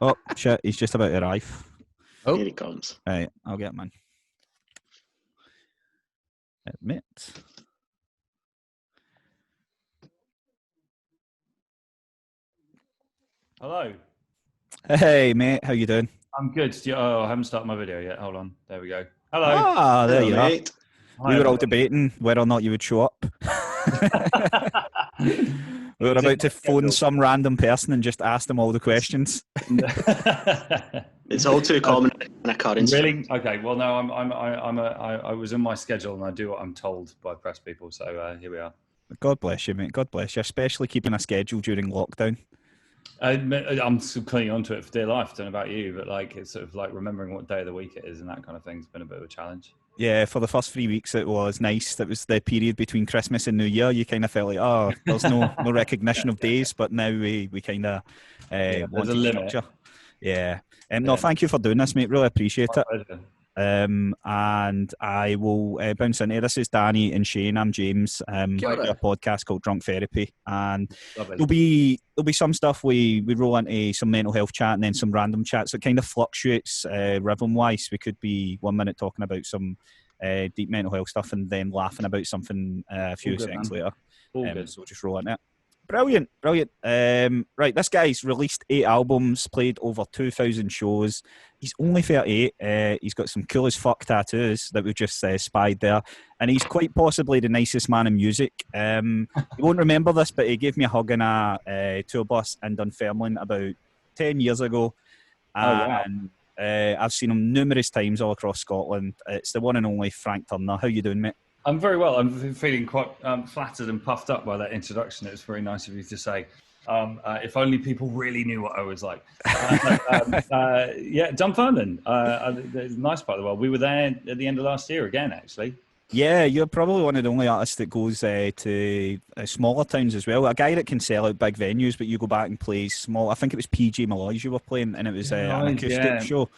Oh, shit, he's just about to arrive. Here he comes. Right, I'll get him in. Admit. Hello. Hey, mate, how you doing? I'm good. Oh, I haven't started my video yet. Hold on. There we go. Hello. Ah, there Hello, you mate. are. We were all debating whether or not you would show up. We were about to phone some random person and just ask them all the questions. It's all too common an occurrence. Really? Okay. Well, no, I was in my schedule and I do what I'm told by press people. So here we are. God bless you, mate. God bless you, especially keeping a schedule during lockdown. I'm still clinging onto it for dear life. I don't know about you, but like it's sort of like remembering what day of the week it is and that kind of thing's been a bit of a challenge. Yeah, for the first 3 weeks it was nice. That was the period between Christmas and New Year. You kind of felt like, oh, there's no recognition of days, but now we kind of want to structure. Yeah. No, thank you for doing this, mate. Really appreciate it. And I will bounce into this. Is Danny and Shane. I'm James. I do a podcast called Drunk Therapy, and there'll be some stuff we roll into some mental health chat and then some random chat. So it kind of fluctuates rhythm wise. We could be 1 minute talking about some deep mental health stuff and then laughing about something a few seconds later. So just roll into it. Brilliant. Right, this guy's released 8 albums, played over 2,000 shows. He's only 38. He's got some cool as fuck tattoos that we've just spied there. And he's quite possibly the nicest man in music. You won't remember this, but he gave me a hug in a tour bus in Dunfermline about 10 years ago. And I've seen him numerous times all across Scotland. It's the one and only Frank Turner. How you doing, mate? I'm very well. I'm feeling quite flattered and puffed up by that introduction. It was very nice of you to say. If only people really knew what I was like. Yeah, Dunfermline. It's a nice part of the world. We were there at the end of last year again, actually. Yeah, you're probably one of the only artists that goes to smaller towns as well. A guy that can sell out big venues, but you go back and play small. I think it was PJ Malloy's you were playing, and it was an acoustic show.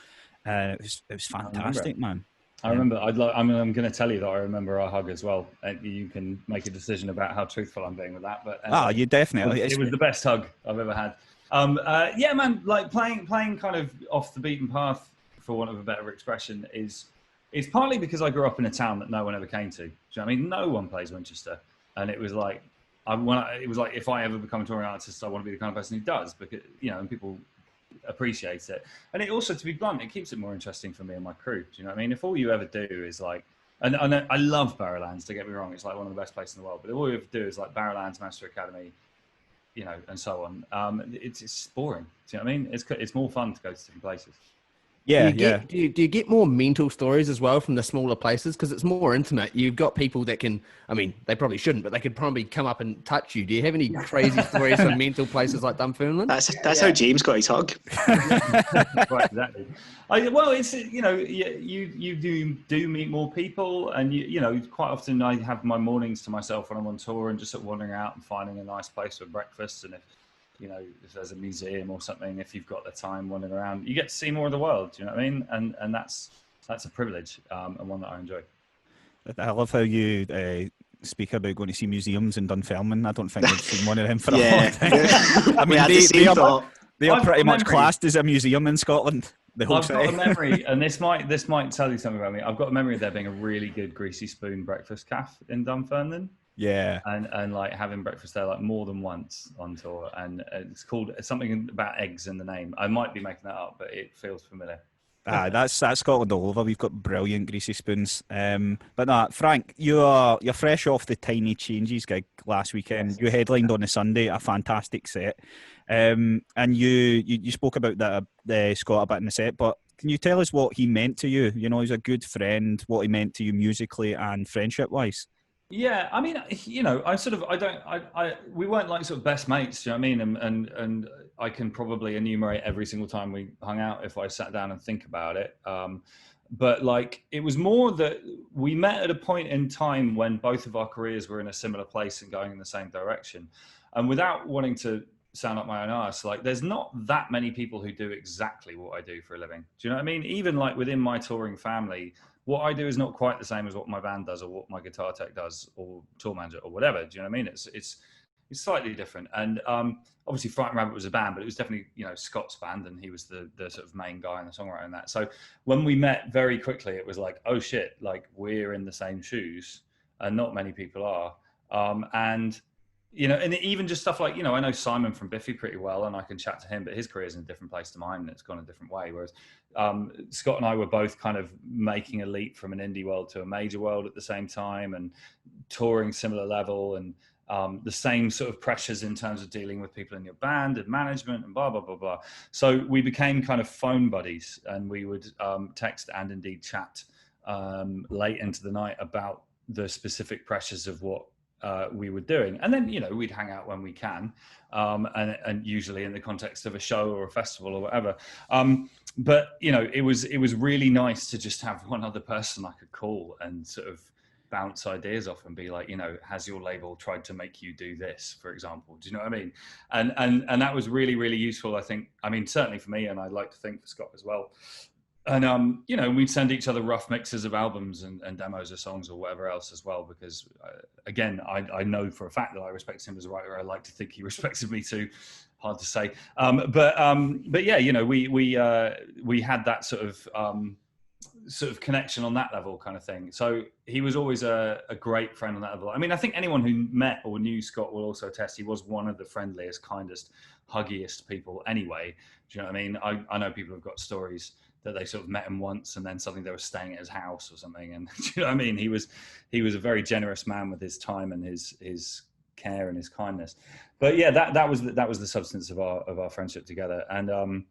It was fantastic, man. I remember. I'm going to tell you that I remember our hug as well. You can make a decision about how truthful I'm being with that. But you definitely. It was the best hug I've ever had. Yeah, man. Like playing kind of off the beaten path, for want of a better expression, is partly because I grew up in a town that no one ever came to. Do you know what I mean? No one plays Winchester, and it was like if I ever become a touring artist, I want to be the kind of person who does, because and people appreciate it. And it also, to be blunt, it keeps it more interesting for me and my crew. Do you know what I mean? If all you ever do is like, and I love Barrowlands, don't get me wrong, it's like one of the best places in the world, but if all you ever do is like Barrowlands, Master Academy, and so on, it's boring. Do you know what I mean? It's more fun to go to different places. Yeah, do you get more mental stories as well from the smaller places? Because it's more intimate. You've got people that can, I mean, they probably shouldn't, but they could probably come up and touch you. Do you have any crazy stories from mental places like Dunfermline? That's how James got his hug. Right, exactly. Well, it's you do meet more people, and quite often I have my mornings to myself when I'm on tour and just sort of wandering out and finding a nice place for breakfast, and if there's a museum or something, if you've got the time wandering around, you get to see more of the world. Do you know what I mean? And that's a privilege, and one that I enjoy. I love how you speak about going to see museums in Dunfermline. I don't think I've seen one of them for a long time. I mean, they are pretty much classed as a museum in Scotland. I've got a memory, and this might tell you something about me. I've got a memory of there being a really good Greasy Spoon breakfast cafe in Dunfermline. Yeah, and like having breakfast there like more than once on tour, and it's called something about eggs in the name. I might be making that up, but it feels familiar. That's Scotland all over. We've got brilliant Greasy Spoons. But no, Frank, you're fresh off the Tiny Changes gig last weekend. You headlined on a Sunday, a fantastic set. And you spoke about that Scott a bit in the set, but can you tell us what he meant to you? He's a good friend, what he meant to you musically and friendship wise. Yeah, I mean, we weren't like sort of best mates, do you know what I mean? And I can probably enumerate every single time we hung out if I sat down and think about it. But like, it was more that we met at a point in time when both of our careers were in a similar place and going in the same direction. And without wanting to sound like my own arse, like there's not that many people who do exactly what I do for a living. Do you know what I mean? Even like within my touring family, what I do is not quite the same as what my band does or what my guitar tech does or tour manager or whatever. Do you know what I mean? It's slightly different. And obviously Frightened Rabbit was a band, but it was definitely, you know, Scott's band, and he was the sort of main guy and the songwriter in that. So when we met very quickly, it was like, oh shit, like we're in the same shoes, and not many people are. And you know, and even just stuff like, you know, I know Simon from Biffy pretty well, and I can chat to him, but his career's in a different place to mine, and it's gone a different way. Whereas Scott and I were both kind of making a leap from an indie world to a major world at the same time, and touring similar level, and the same sort of pressures in terms of dealing with people in your band and management and blah, blah, blah, blah. So we became kind of phone buddies, and we would text and indeed chat late into the night about the specific pressures of what we were doing. And then, you know, we'd hang out when we can, and usually in the context of a show or a festival or whatever. But, you know, it was really nice to just have one other person I could call and sort of bounce ideas off and be like, you know, has your label tried to make you do this, for example? Do you know what I mean? And that was really, really useful, I think. I mean, certainly for me, and I'd like to think for Scott as well. And, you know, we'd send each other rough mixes of albums and demos of songs or whatever else as well, because, again, I know for a fact that I respect him as a writer. I like to think he respected me too. Hard to say. But yeah, you know, we had that sort of connection on that level kind of thing. So he was always a great friend on that level. I mean, I think anyone who met or knew Scott will also attest he was one of the friendliest, kindest, huggiest people anyway. Do you know what I mean? I know people have got stories that they sort of met him once and then suddenly they were staying at his house or something. And do you know what I mean? He was a very generous man with his time and his care and his kindness. But yeah, that was the substance of our friendship together. And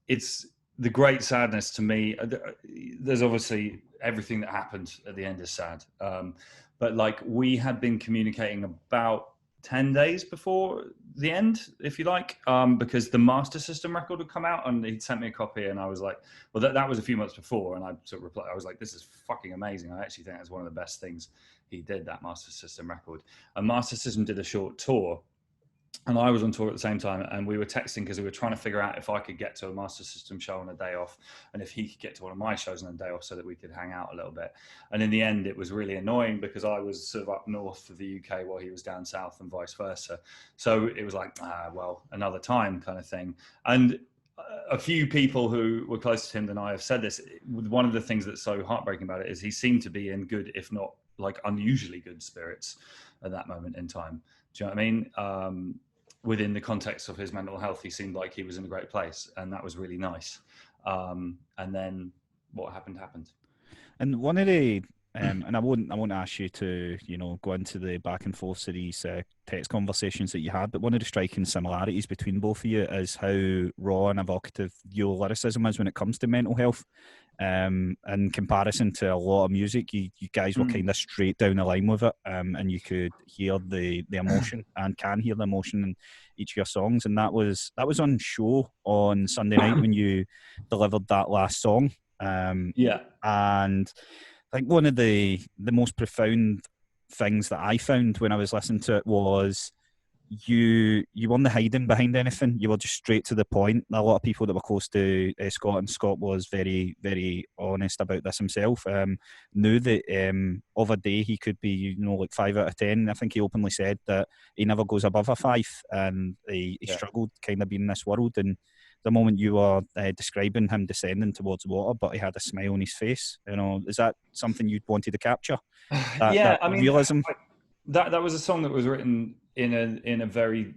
it's the great sadness to me. There's obviously everything that happened at the end is sad. But like we had been communicating about 10 days before the end, if you like, because the Master System record had come out and he'd sent me a copy and I was like, well, that was a few months before. And I sort of replied, I was like, this is fucking amazing. I actually think that's one of the best things he did, that Master System record. And Master System did a short tour and I was on tour at the same time, and we were texting because we were trying to figure out if I could get to a Master System show on a day off and if he could get to one of my shows on a day off so that we could hang out a little bit. And in the end, it was really annoying because I was sort of up north of the UK while he was down south and vice versa. So it was like, well, another time kind of thing. And a few people who were closer to him than I have said this. One of the things that's so heartbreaking about it is he seemed to be in good, if not like unusually good spirits at that moment in time. Do you know what I mean? Within the context of his mental health, he seemed like he was in a great place, and that was really nice. And then what happened. And one of the and I won't ask you to, you know, go into the back and forth of these text conversations that you had, but one of the striking similarities between both of you is how raw and evocative your lyricism is when it comes to mental health. In comparison to a lot of music, you guys were kind of straight down the line with it, and you could hear the emotion and can hear the emotion in each of your songs. And that was on show on Sunday night when you delivered that last song. Yeah, and I think one of the most profound things that I found when I was listening to it was you weren't hiding behind anything. You were just straight to the point. A lot of people that were close to Scott, and Scott was very, very honest about this himself, knew that of a day he could be, you know, like 5 out of 10. I think he openly said that he never goes above a 5, and he struggled kind of being in this world. And the moment you were describing him descending towards water, but he had a smile on his face, you know, is that something you'd wanted to capture? I mean, realism. That was a song that was written in a very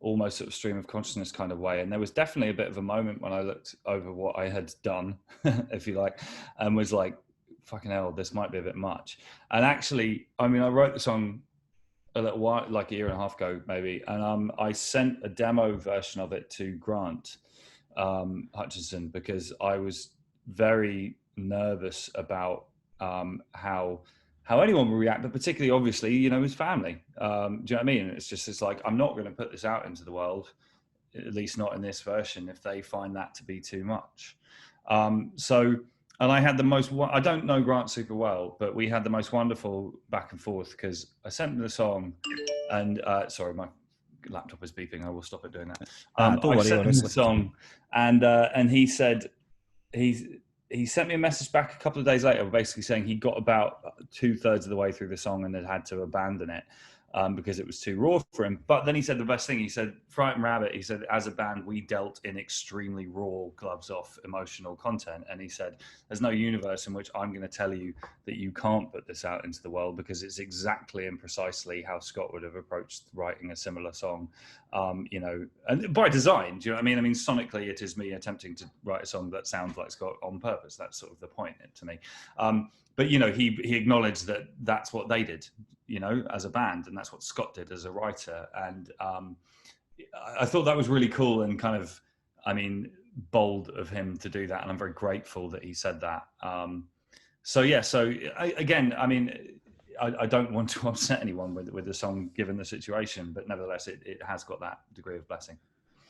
almost sort of stream of consciousness kind of way, and there was definitely a bit of a moment when I looked over what I had done, if you like, and was like, fucking hell, this might be a bit much. And actually, I mean, I wrote the song a little while, like a year and a half ago maybe, and I sent a demo version of it to Grant Hutchison because I was very nervous about how anyone will react, but particularly obviously, you know, his family. Do you know what I mean? It's like, I'm not going to put this out into the world, at least not in this version, if they find that to be too much. And I had the most, I don't know Grant super well, but we had the most wonderful back and forth because I sent him the song and, sorry, my laptop is beeping. I will stop it doing that. Don't worry, I sent him the song and he said, he sent me a message back a couple of days later, basically saying he got about 2/3 of the way through the song and had to abandon it. because it was too raw for him. But then he said the best thing. He said, Frightened Rabbit, he said, as a band, we dealt in extremely raw, gloves off emotional content. And he said, there's no universe in which I'm going to tell you that you can't put this out into the world, because it's exactly and precisely how Scott would have approached writing a similar song, you know, and by design. Do you know what I mean? I mean, sonically, it is me attempting to write a song that sounds like Scott on purpose. That's sort of the point to me. But, you know, he acknowledged that that's what they did, you know, as a band, and that's what Scott did as a writer. And I thought that was really cool and kind of, I mean, bold of him to do that. And I'm very grateful that he said that. So again, I mean, I don't want to upset anyone with the song given the situation, but nevertheless, it has got that degree of blessing.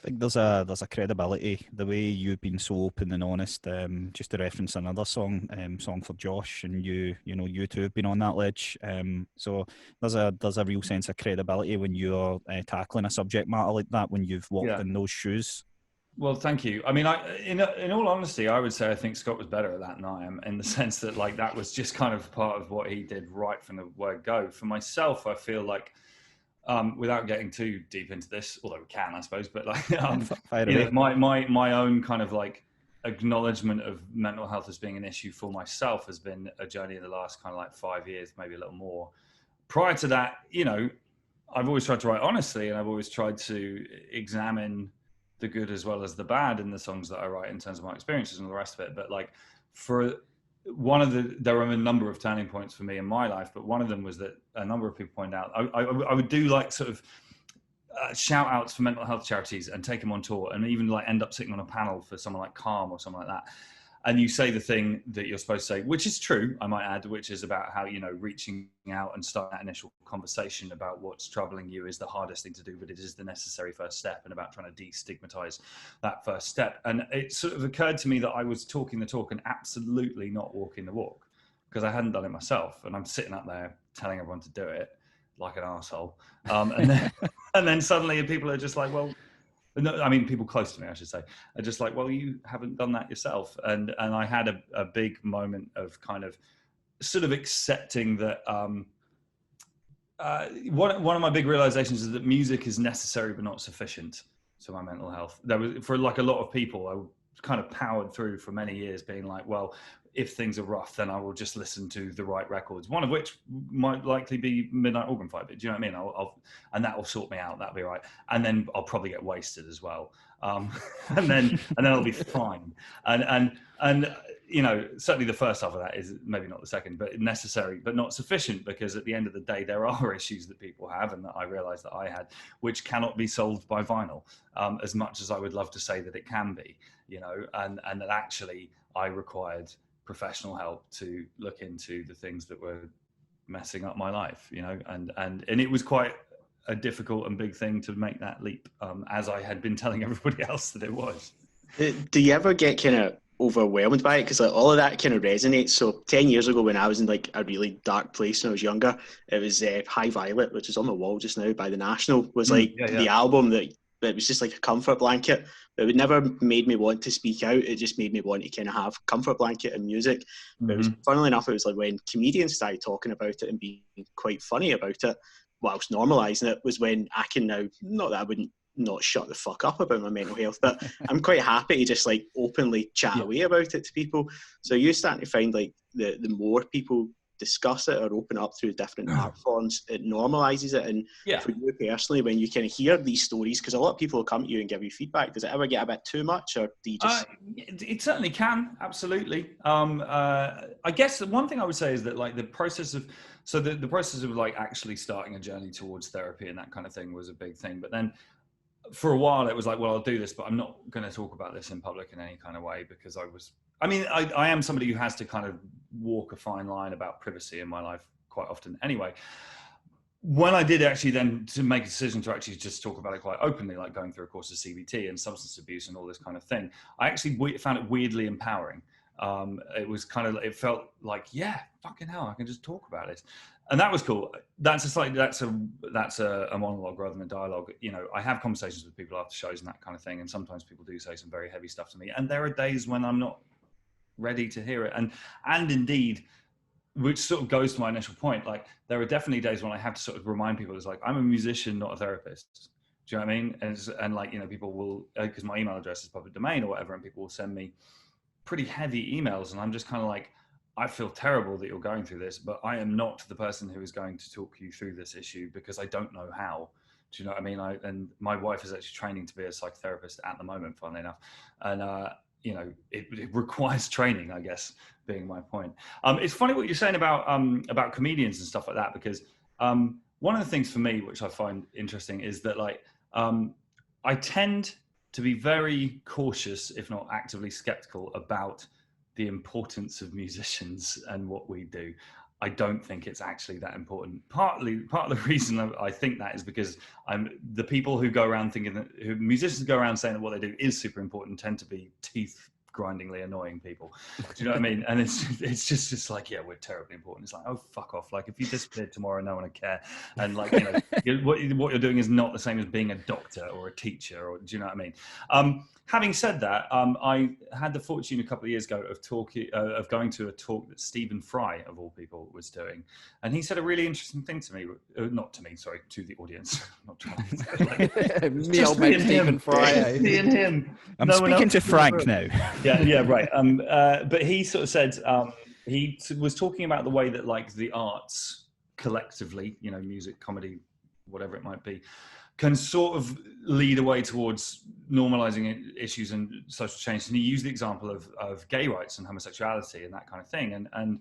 I think there's a credibility, the way you've been so open and honest. Just to reference another song, Song for Josh, and you know you two have been on that ledge. So there's a real sense of credibility when you're tackling a subject matter like that, when you've walked in those shoes. Well, thank you. I mean, in all honesty, I would say I think Scott was better at that than I am, in the sense that like that was just kind of part of what he did right from the word go. For myself, I feel like, without getting too deep into this, although we can, I suppose, but like, you know, my own kind of like acknowledgement of mental health as being an issue for myself has been a journey in the last kind of like 5 years, maybe a little more. Prior to that, you know, I've always tried to write honestly, and I've always tried to examine the good as well as the bad in the songs that I write in terms of my experiences and all the rest of it. But like there are a number of turning points for me in my life, but one of them was that a number of people pointed out, I would do like sort of shout outs for mental health charities and take them on tour, and even like end up sitting on a panel for someone like Calm or something like that. And you say the thing that you're supposed to say, which is true, I might add, which is about how, you know, reaching out and starting that initial conversation about what's troubling you is the hardest thing to do, but it is the necessary first step, and about trying to destigmatize that first step. And it sort of occurred to me that I was talking the talk and absolutely not walking the walk, because I hadn't done it myself. And I'm sitting up there telling everyone to do it like an arsehole. And then suddenly people are just like, well, no, I mean, people close to me, I should say, are just like, well, you haven't done that yourself. And I had a big moment of kind of sort of accepting that one of my big realizations is that music is necessary but not sufficient to my mental health. There was, for like a lot of people, I kind of powered through for many years being like, well, if things are rough, then I will just listen to the right records, one of which might likely be Midnight Organ Fight. But do you know what I mean? And that will sort me out. That'll be right. And then I'll probably get wasted as well. And then I'll be fine. And you know, certainly the first half of that is maybe not the second, but necessary, but not sufficient, because at the end of the day, there are issues that people have, and that I realized that I had, which cannot be solved by vinyl, as much as I would love to say that it can be, you know, and that actually I required professional help to look into the things that were messing up my life, you know, and it was quite a difficult and big thing to make that leap, as I had been telling everybody else that it was. Do you ever get kind of overwhelmed by it? Because like all of that kind of resonates. So 10 years ago, when I was in like a really dark place when I was younger, it was High Violet, which is on my wall just now by The National, was like the album that was just like a comfort blanket. It would never made me want to speak out. It just made me want to kind of have comfort blanket and music. But it was, funnily enough, it was like when comedians started talking about it and being quite funny about it, whilst normalising it, was when I can now, not that I wouldn't not shut the fuck up about my mental health, but I'm quite happy to just like openly chat away about it to people. So you're starting to find like the more people discuss it or open up through different art forms, it normalizes it. And for you personally, when you kind of hear these stories, because a lot of people will come to you and give you feedback, does it ever get a bit too much, or do you just it certainly can, absolutely. I guess the one thing I would say is that like the process of like actually starting a journey towards therapy and that kind of thing was a big thing. But then for a while it was like, well, I'll do this, but I'm not going to talk about this in public in any kind of way, because I am somebody who has to kind of walk a fine line about privacy in my life quite often anyway. When I did actually then to make a decision to actually just talk about it quite openly, like going through a course of CBT and substance abuse and all this kind of thing, I actually found it weirdly empowering. It was kind of, it felt like, yeah, fucking hell, I can just talk about it. And that was cool. That's a monologue rather than a dialogue. You know, I have conversations with people after shows and that kind of thing. And sometimes people do say some very heavy stuff to me. And there are days when I'm not ready to hear it. And indeed, which sort of goes to my initial point. Like, there are definitely days when I have to sort of remind people, it's like, I'm a musician, not a therapist. Do you know what I mean? And like, you know, people will, because my email address is public domain or whatever, and people will send me pretty heavy emails, and I'm just kind of like, I feel terrible that you're going through this, but I am not the person who is going to talk you through this issue because I don't know how. Do you know what I mean? And my wife is actually training to be a psychotherapist at the moment, funnily enough. And, you know, it requires training, I guess, being my point. It's funny what you're saying about comedians and stuff like that, because one of the things for me, which I find interesting, is that like, I tend to be very cautious, if not actively skeptical, about the importance of musicians and what we do. I don't think it's actually that important. Part of the reason I think that is because the people who go around thinking that, who musicians go around saying that what they do is super important, tend to be teeth grindingly annoying people. Do you know what I mean? And it's just like, yeah, we're terribly important. It's like, oh, fuck off. Like, if you disappeared tomorrow, no one would care. And like, you know, what you're doing is not the same as being a doctor or a teacher, or do you know what I mean? Having said that, I had the fortune a couple of years ago of going to a talk that Stephen Fry, of all people, was doing, and he said a really interesting thing to me. Not to me, sorry, to the audience. Not trying to like, me, old mate Stephen Fry. Me and him. I'm speaking to Frank now. Yeah, right. But he sort of said he was talking about the way that like the arts collectively, you know, music, comedy, whatever it might be, can sort of lead a way towards normalizing issues and social change. And he used the example of gay rights and homosexuality and that kind of thing. And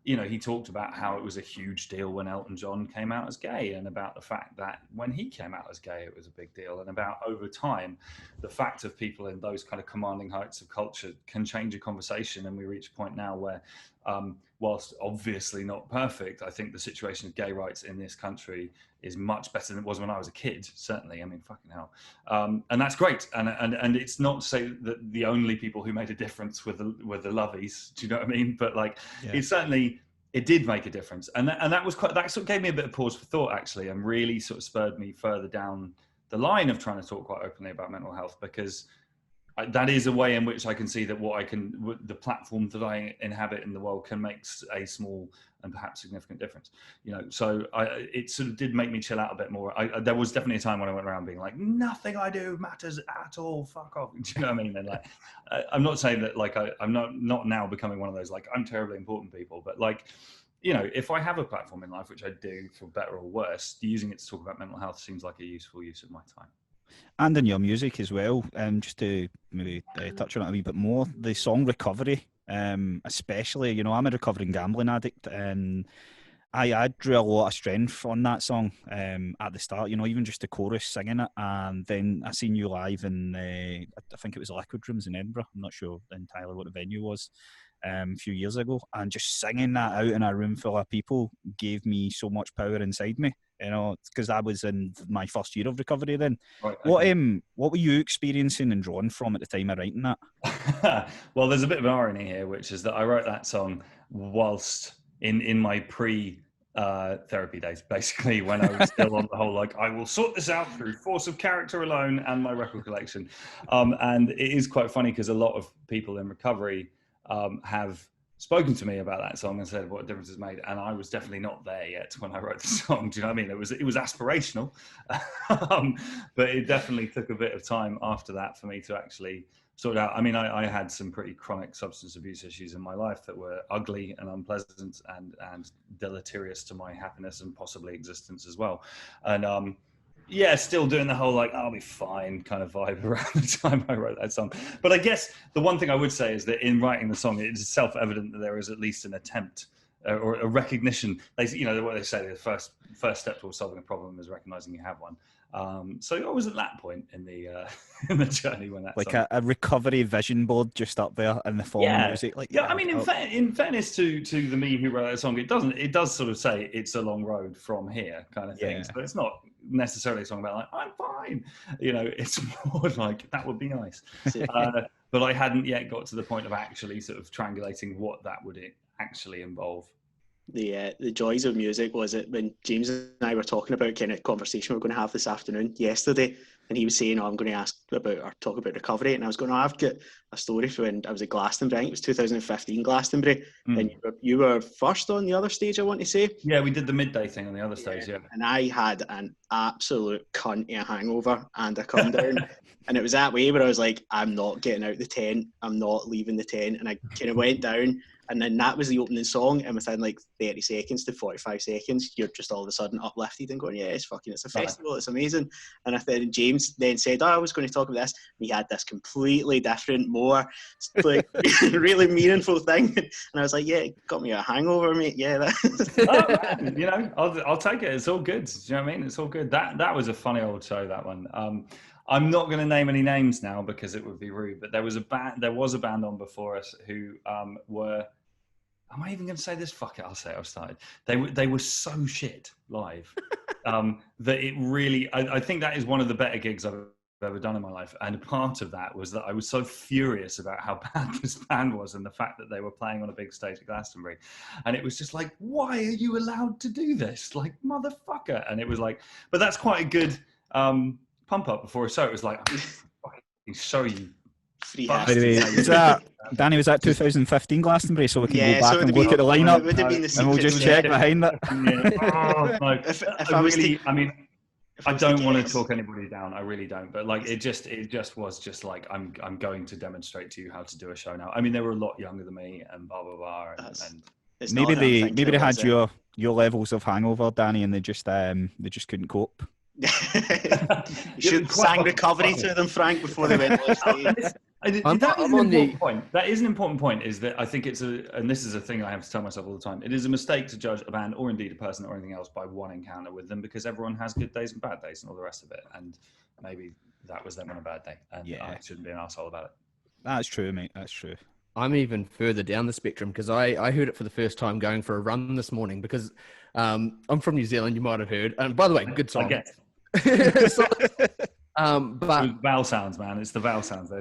you know, he talked about how it was a huge deal when Elton John came out as gay, and about the fact that when he came out as gay, it was a big deal. And about over time, the fact of people in those kind of commanding heights of culture can change a conversation. And we reach a point now where, whilst obviously not perfect, I think the situation of gay rights in this country is much better than it was when I was a kid, certainly. I mean, fucking hell. And that's great. And it's not to say that the only people who made a difference were the lovies, do you know what I mean? But like, It certainly, it did make a difference. And that was that sort of gave me a bit of pause for thought, actually, and really sort of spurred me further down the line of trying to talk quite openly about mental health, because that is a way in which I can see that the platform that I inhabit in the world can make a small and perhaps significant difference. You know, so it sort of did make me chill out a bit more. There was definitely a time when I went around being like, nothing I do matters at all. Fuck off. Do you know what I mean? And like, I'm not saying that like I'm not now becoming one of those like I'm terribly important people, but like, you know, if I have a platform in life, which I do for better or worse, using it to talk about mental health seems like a useful use of my time. And in your music as well, just to maybe touch on it a wee bit more, the song Recovery, especially, you know, I'm a recovering gambling addict, and I drew a lot of strength on that song at the start, you know, even just the chorus singing it. And then I seen you live in, I think it was Liquid Rooms in Edinburgh, I'm not sure entirely what the venue was, a few years ago, and just singing that out in a room full of people gave me so much power inside me, you know, because I was in my first year of recovery then. Right, what were you experiencing and drawing from at the time of writing that? Well, there's a bit of an irony here, which is that I wrote that song whilst in my therapy days, basically, when I was still on the whole, like, I will sort this out through force of character alone and my record collection. And it is quite funny because a lot of people in recovery have spoken to me about that song and said what a difference it's made, and I was definitely not there yet when I wrote the song. Do you know what I mean? It was aspirational, but it definitely took a bit of time after that for me to actually sort it out. I mean, I had some pretty chronic substance abuse issues in my life that were ugly and unpleasant and deleterious to my happiness and possibly existence as well. And yeah, still doing the whole like I'll be fine kind of vibe around the time I wrote that song. But I guess the one thing I would say is that in writing the song, it is self-evident that there is at least an attempt or a recognition. You know what they say: the first step towards solving a problem is recognizing you have one. So I was at that point in the journey when that like a recovery vision board just up there in the form of music. Like I mean, in fairness to the me who wrote that song, it does sort of say it's a long road from here kind of thing. So it's not necessarily a song about like I'm fine, you know. It's more like that would be nice. But I hadn't yet got to the point of actually sort of triangulating what that would actually involve. The joys of music was it when James and I were talking about kind of conversation we're going to have this afternoon yesterday, and he was saying, "Oh, I'm going to ask about or talk about recovery," and I was going, "Oh, I've got a story for when I was at Glastonbury. I think it was 2015 Glastonbury, and you were first on the other stage. I want to say, yeah, we did the midday thing on the other stage, yeah. And I had an absolute cunt of a hangover, and I come down, and it was that way where I was like, I'm not getting out the tent, I'm not leaving the tent, and I kind of went down. And then that was the opening song, and within like 30 seconds to 45 seconds, you're just all of a sudden uplifted and going, yeah, it's a festival, it's amazing. And I think James then said, oh, I was going to talk about this. We had this completely different, more like really meaningful thing. And I was like, yeah, it got me a hangover, mate. Yeah. Oh, man, you know, I'll take it. It's all good. Do you know what I mean? It's all good. That was a funny old show, that one. I'm not going to name any names now because it would be rude, but there was a band on before us who were, am I even going to say this? Fuck it, I'll say it. I've started. They were so shit live that it really, I think that is one of the better gigs I've ever done in my life. And part of that was that I was so furious about how bad this band was and the fact that they were playing on a big stage at Glastonbury. And it was just like, why are you allowed to do this? Like, motherfucker. And it was like, but that's quite a good pump up before a show. It was like, I'm fucking show you. By the way, Danny, was that 2015 Glastonbury? So we can go back and look at the lineup, and we'll just check behind it. Oh, no. I don't want to talk anybody down. I really don't. But like, it just was just like, I'm going to demonstrate to you how to do a show now. I mean, they were a lot younger than me, and blah blah blah. And maybe they had your levels of hangover, Danny, and they just couldn't cope. You should have sang recovery to them, Frank, before they went on stage. That is an important point, is that I think and this is a thing I have to tell myself all the time, it is a mistake to judge a band or indeed a person or anything else by one encounter with them, because everyone has good days and bad days and all the rest of it, and maybe that was them on a bad day, and I shouldn't be an asshole about it. That's true, mate, that's true. I'm even further down the spectrum, because I heard it for the first time going for a run this morning, because I'm from New Zealand, you might have heard, and by the way, good song. But vowel sounds, man. It's the vowel sounds.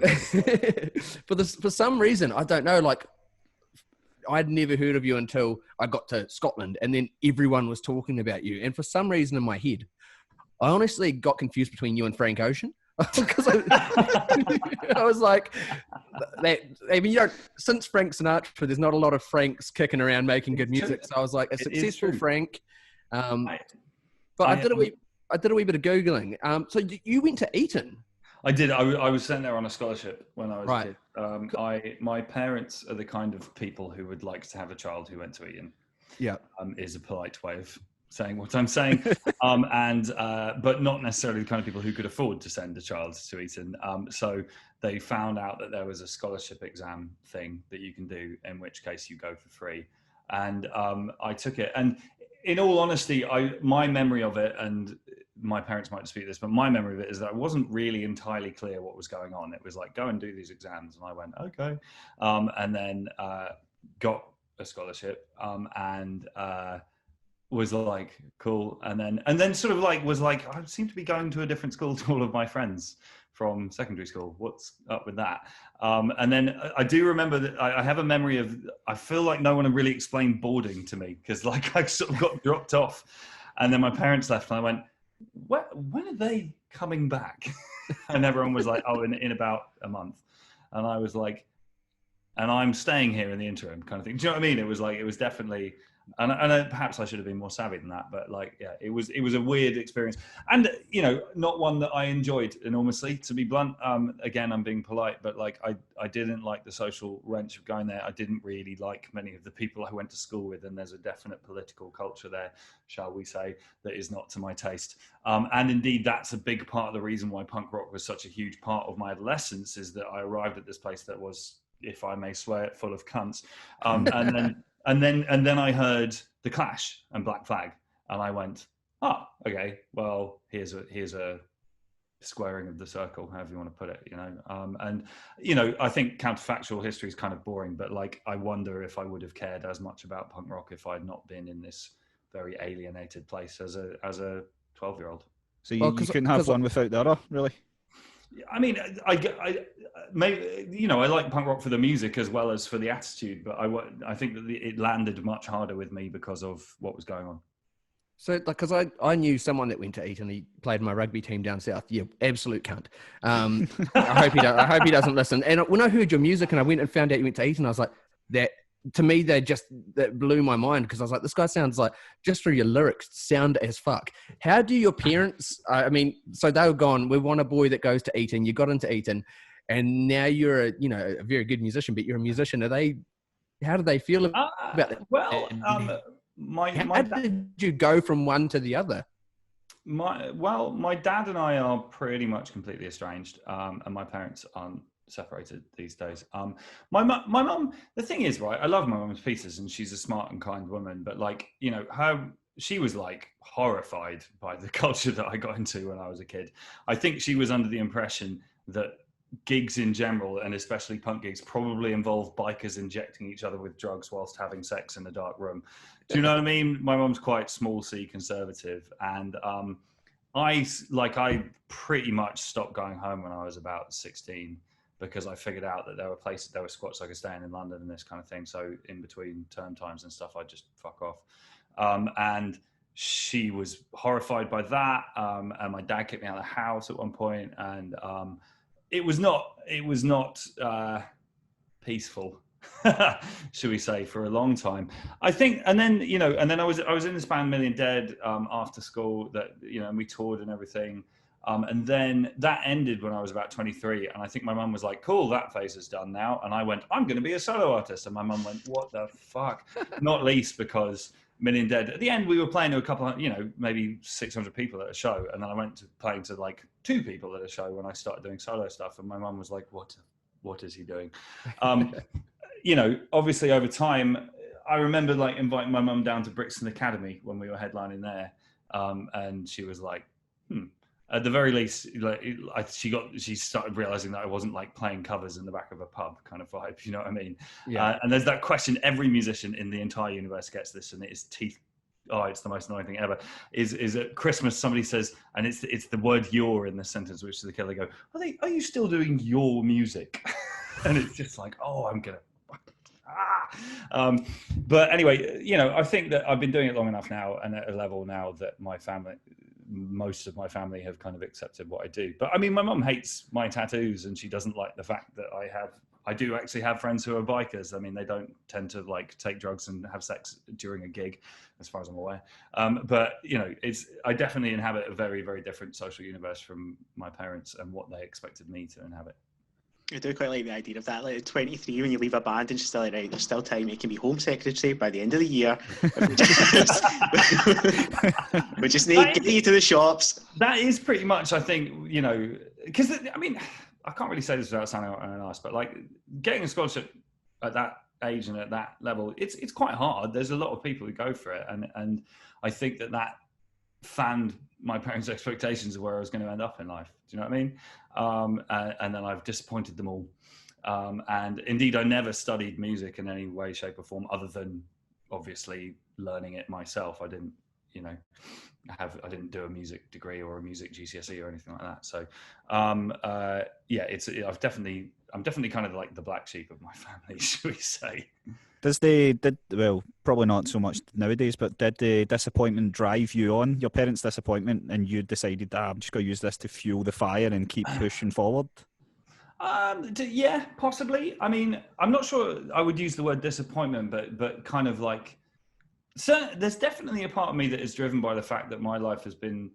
For some reason, I don't know. Like, I'd never heard of you until I got to Scotland, and then everyone was talking about you. And for some reason, in my head, I honestly got confused between you and Frank Ocean, because I was like, since Frank Sinatra, there's not a lot of Franks kicking around making good music. So I was like, a successful Frank. But I did a wee bit of Googling. So you went to Eton? I did. I was sent there on a scholarship when I was a kid. My parents are the kind of people who would like to have a child who went to Eton. Yeah. Is a polite way of saying what I'm saying. But not necessarily the kind of people who could afford to send a child to Eton. So they found out that there was a scholarship exam thing that you can do, in which case you go for free. And I took it. And in all honesty, my memory of it, and my parents might dispute this, but my memory of it is that I wasn't really entirely clear what was going on. It was like, go and do these exams. And I went, okay. And then got a scholarship and was like, cool. And then sort of like, was like, I seem to be going to a different school to all of my friends from secondary school. What's up with that? And then I do remember that I have a memory of, I feel like no one really explained boarding to me, because like I sort of got dropped off, and then my parents left and I went, when are they coming back? And everyone was like, oh, in about a month. And I was like, and I'm staying here in the interim, kind of thing. Do you know what I mean? It was like, it was definitely, and perhaps I should have been more savvy than that, but like, yeah, it was a weird experience, and not one that I enjoyed enormously, to be blunt. Again, I'm being polite, but like, I didn't like the social wrench of going there. I didn't really like many of the people I went to school with, and there's a definite political culture there, shall we say, that is not to my taste. And indeed, that's a big part of the reason why punk rock was such a huge part of my adolescence, is that I arrived at this place that was, if I may swear, full of cunts, and then I heard The Clash and Black Flag, and I went, oh, okay, well, here's a squaring of the circle, however you want to put it, and I think counterfactual history is kind of boring, but like, I wonder if I would have cared as much about punk rock if I'd not been in this very alienated place as a 12-year-old. So you couldn't have one without the other, really? I mean, I maybe, I like punk rock for the music as well as for the attitude, but I think that it landed much harder with me because of what was going on. So, like, because I knew someone that went to Eton. He played in my rugby team down south. Yeah, absolute cunt. I hope he doesn't listen. And when I heard your music and I went and found out you went to Eton, I was like, that to me, that blew my mind, because I was like, this guy sounds like, just through your lyrics, sound as fuck. How do your parents? I mean, so they were gone. We want a boy that goes to Eton. You got into Eton, and now you're a very good musician. But you're a musician. How do they feel about it? Well, how did you go from one to the other? My dad and I are pretty much completely estranged, and my parents aren't separated these days. My mum, the thing is, right, I love my mum to pieces, and she's a smart and kind woman, but like, she was like horrified by the culture that I got into when I was a kid. I think she was under the impression that gigs in general, and especially punk gigs, probably involve bikers injecting each other with drugs whilst having sex in a dark room. Do you know what I mean? My mum's quite small C conservative, and I pretty much stopped going home when I was about 16, because I figured out that there were squats I could stay in London and this kind of thing. So in between term times and stuff, I'd just fuck off. And she was horrified by that. And my dad kicked me out of the house at one point, and it was not peaceful, should we say, for a long time, I think. And then I was in this band Million Dead after school, that and we toured and everything. And then that ended when I was about 23, and I think my mum was like, "Cool, that phase is done now." And I went, "I'm going to be a solo artist." And my mum went, "What the fuck?" Not least because Million Dead, at the end we were playing to a couple of, maybe 600 people at a show, and then I went to playing to like 2 people at a show when I started doing solo stuff, and my mum was like, what is he doing? Obviously over time, I remember like inviting my mum down to Brixton Academy when we were headlining there, and she was like, at the very least, like she started realizing that I wasn't like playing covers in the back of a pub kind of vibe. You know what I mean? Yeah. And there's that question every musician in the entire universe gets this, and it is teeth. Oh, it's the most annoying thing ever. Is at Christmas somebody says, and it's the word "your" in the sentence, which is the killer. They go, are you still doing your music? And it's just like, oh, I'm gonna. But anyway, I think that I've been doing it long enough now, and at a level now that most of my family have kind of accepted what I do. But I mean, my mum hates my tattoos, and she doesn't like the fact that I do actually have friends who are bikers. I mean, they don't tend to like take drugs and have sex during a gig, as far as I'm aware. But I definitely inhabit a very, very different social universe from my parents and what they expected me to inhabit. I do quite like the idea of that. Like at 23, when you leave a band and you're still like, right, there's still time. You can be home secretary by the end of the year. We just need to get you to the shops. That is pretty much, I think, because I mean, I can't really say this without sounding nice, but like getting a scholarship at that age and at that level, it's quite hard. There's a lot of people who go for it, and I think that fanned my parents' expectations of where I was going to end up in life. Do you know what I mean? And then I've disappointed them all. And indeed, I never studied music in any way, shape, or form, other than obviously learning it myself. I didn't, I didn't do a music degree or a music GCSE or anything like that. So, I'm definitely kind of like the black sheep of my family, should we say? Well, probably not so much nowadays, but did the disappointment drive you on, your parents' disappointment, and you decided, I'm just going to use this to fuel the fire and keep pushing forward? Yeah, possibly. I mean, I'm not sure I would use the word disappointment, but kind of like, so there's definitely a part of me that is driven by the fact that my life has been,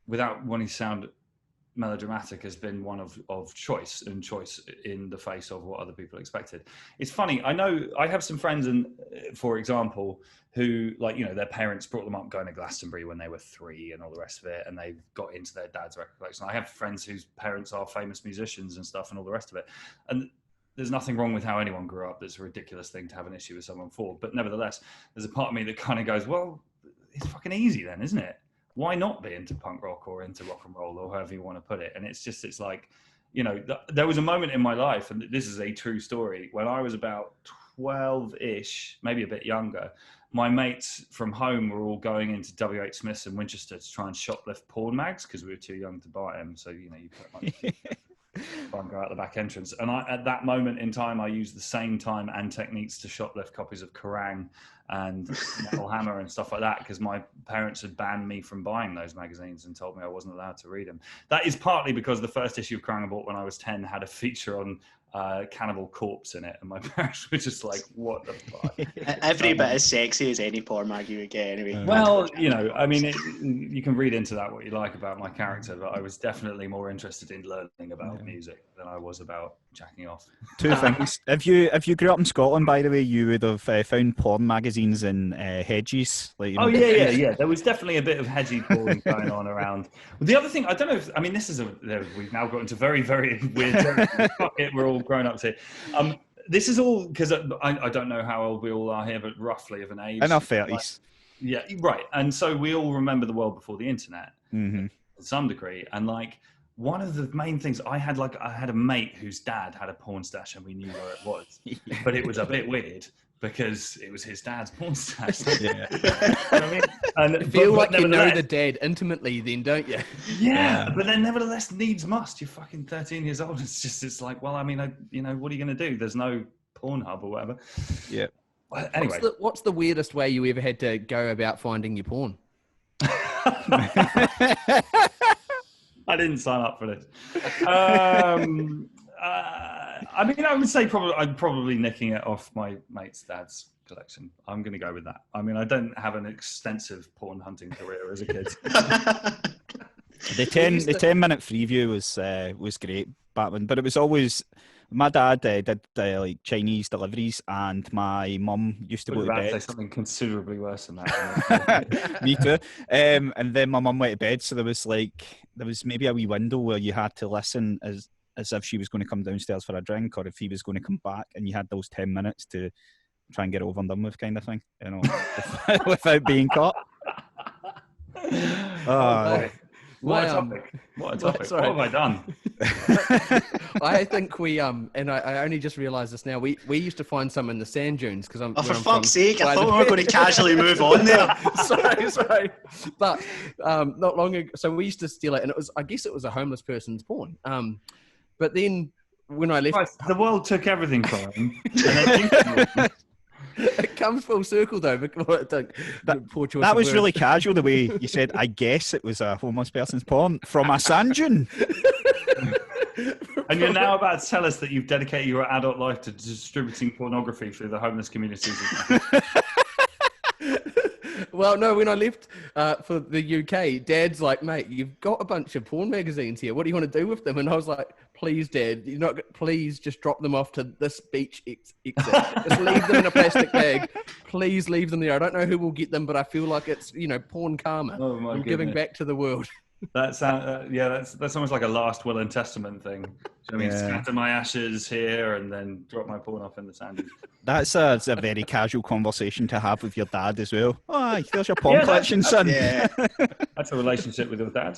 without wanting to sound melodramatic, has been one of choice in the face of what other people expected. It's funny, I know I have some friends, and for example, who like, their parents brought them up going to Glastonbury when they were 3 and all the rest of it, and they got into their dad's record collection. I have friends whose parents are famous musicians and stuff and all the rest of it, and there's nothing wrong with how anyone grew up. That's a ridiculous thing to have an issue with someone for, but nevertheless, there's a part of me that kind of goes, well, it's fucking easy then, isn't it? Why not be into punk rock or into rock and roll, or however you want to put it? And it's like, there was a moment in my life, and this is a true story, when I was about 12-ish, maybe a bit younger. My mates from home were all going into WH Smith's in Winchester to try and shoplift porn mags because we were too young to buy them. So, you put money. try and go out the back entrance. And at that moment in time, I used the same time and techniques to shoplift copies of Kerrang! And Metal Hammer and stuff like that, because my parents had banned me from buying those magazines and told me I wasn't allowed to read them. That is partly because the first issue of Kerrang! I bought when I was 10 had a feature on Cannibal Corpse in it, and my parents were just like, what the fuck? Every bit as sexy as any porn mag you would get anyway. Well, you know, I mean, you can read into that what you like about my character, but I was definitely more interested in learning about music than I was about jacking off. Two things. If you grew up in Scotland, by the way, you would have found porn magazines in hedges. Like, you know, yeah. There was definitely a bit of hedgy porn going on around. The other thing, I don't know if, I mean, we've now got into very, very weird territory. Fuck it, we're all grown ups here. This is all because I don't know how old we all are here, but roughly of an age. In our 30s. Yeah, right. And so we all remember the world before the internet to some degree. And like, one of the main things I had a mate whose dad had a porn stash and we knew where it was, but it was a bit weird because it was his dad's porn stash. Yeah. You know what I mean? And I feel like you know the dad intimately then, don't you? Yeah, but then nevertheless needs must. You're fucking 13 years old. It's like, well, I mean, what are you going to do? There's no Pornhub or whatever. Yeah. Well, anyway. What's the weirdest way you ever had to go about finding your porn? I didn't sign up for this. I mean, I would say I'm probably nicking it off my mate's dad's collection. I'm going to go with that. I mean, I don't have an extensive porn hunting career as a kid. The 10-minute preview was great, Batman, but it was always my dad did like Chinese deliveries, and my mum used to go to bed. Say something considerably worse than that. Me too. And then my mum went to bed, so there was maybe a wee window where you had to listen as if she was going to come downstairs for a drink, or if he was going to come back, and you had those 10 minutes to try and get it over and done with, kind of thing, you know, without being caught. What a topic. What have I done? I think we and I only just realised this now. We used to find some in the sand dunes because I'm. Oh, for fuck's sake! I thought we were going to casually move on there. sorry. But not long ago, so we used to steal it, and I guess it was a homeless person's porn. But then when I left, Christ, the world took everything from him. And then it comes full circle though. That was really casual the way you said, I guess it was a homeless person's porn from a sand dune. And you're now about to tell us that you've dedicated your adult life to distributing pornography through the homeless communities. Well, no, when I left for the UK, Dad's like, mate, you've got a bunch of porn magazines here. What do you want to do with them? And I was like, please, Dad, please just drop them off to this beach exit. Just leave them in a plastic bag. Please leave them there. I don't know who will get them, but I feel like it's, porn karma. Oh my I'm giving back to the world. That sounds, that's almost like a last will and testament thing. I mean, scatter my ashes here and then drop my porn off in the sand. That's a very casual conversation to have with your dad as well. Oh, there's your porn collection, son. Yeah. That's a relationship with your dad.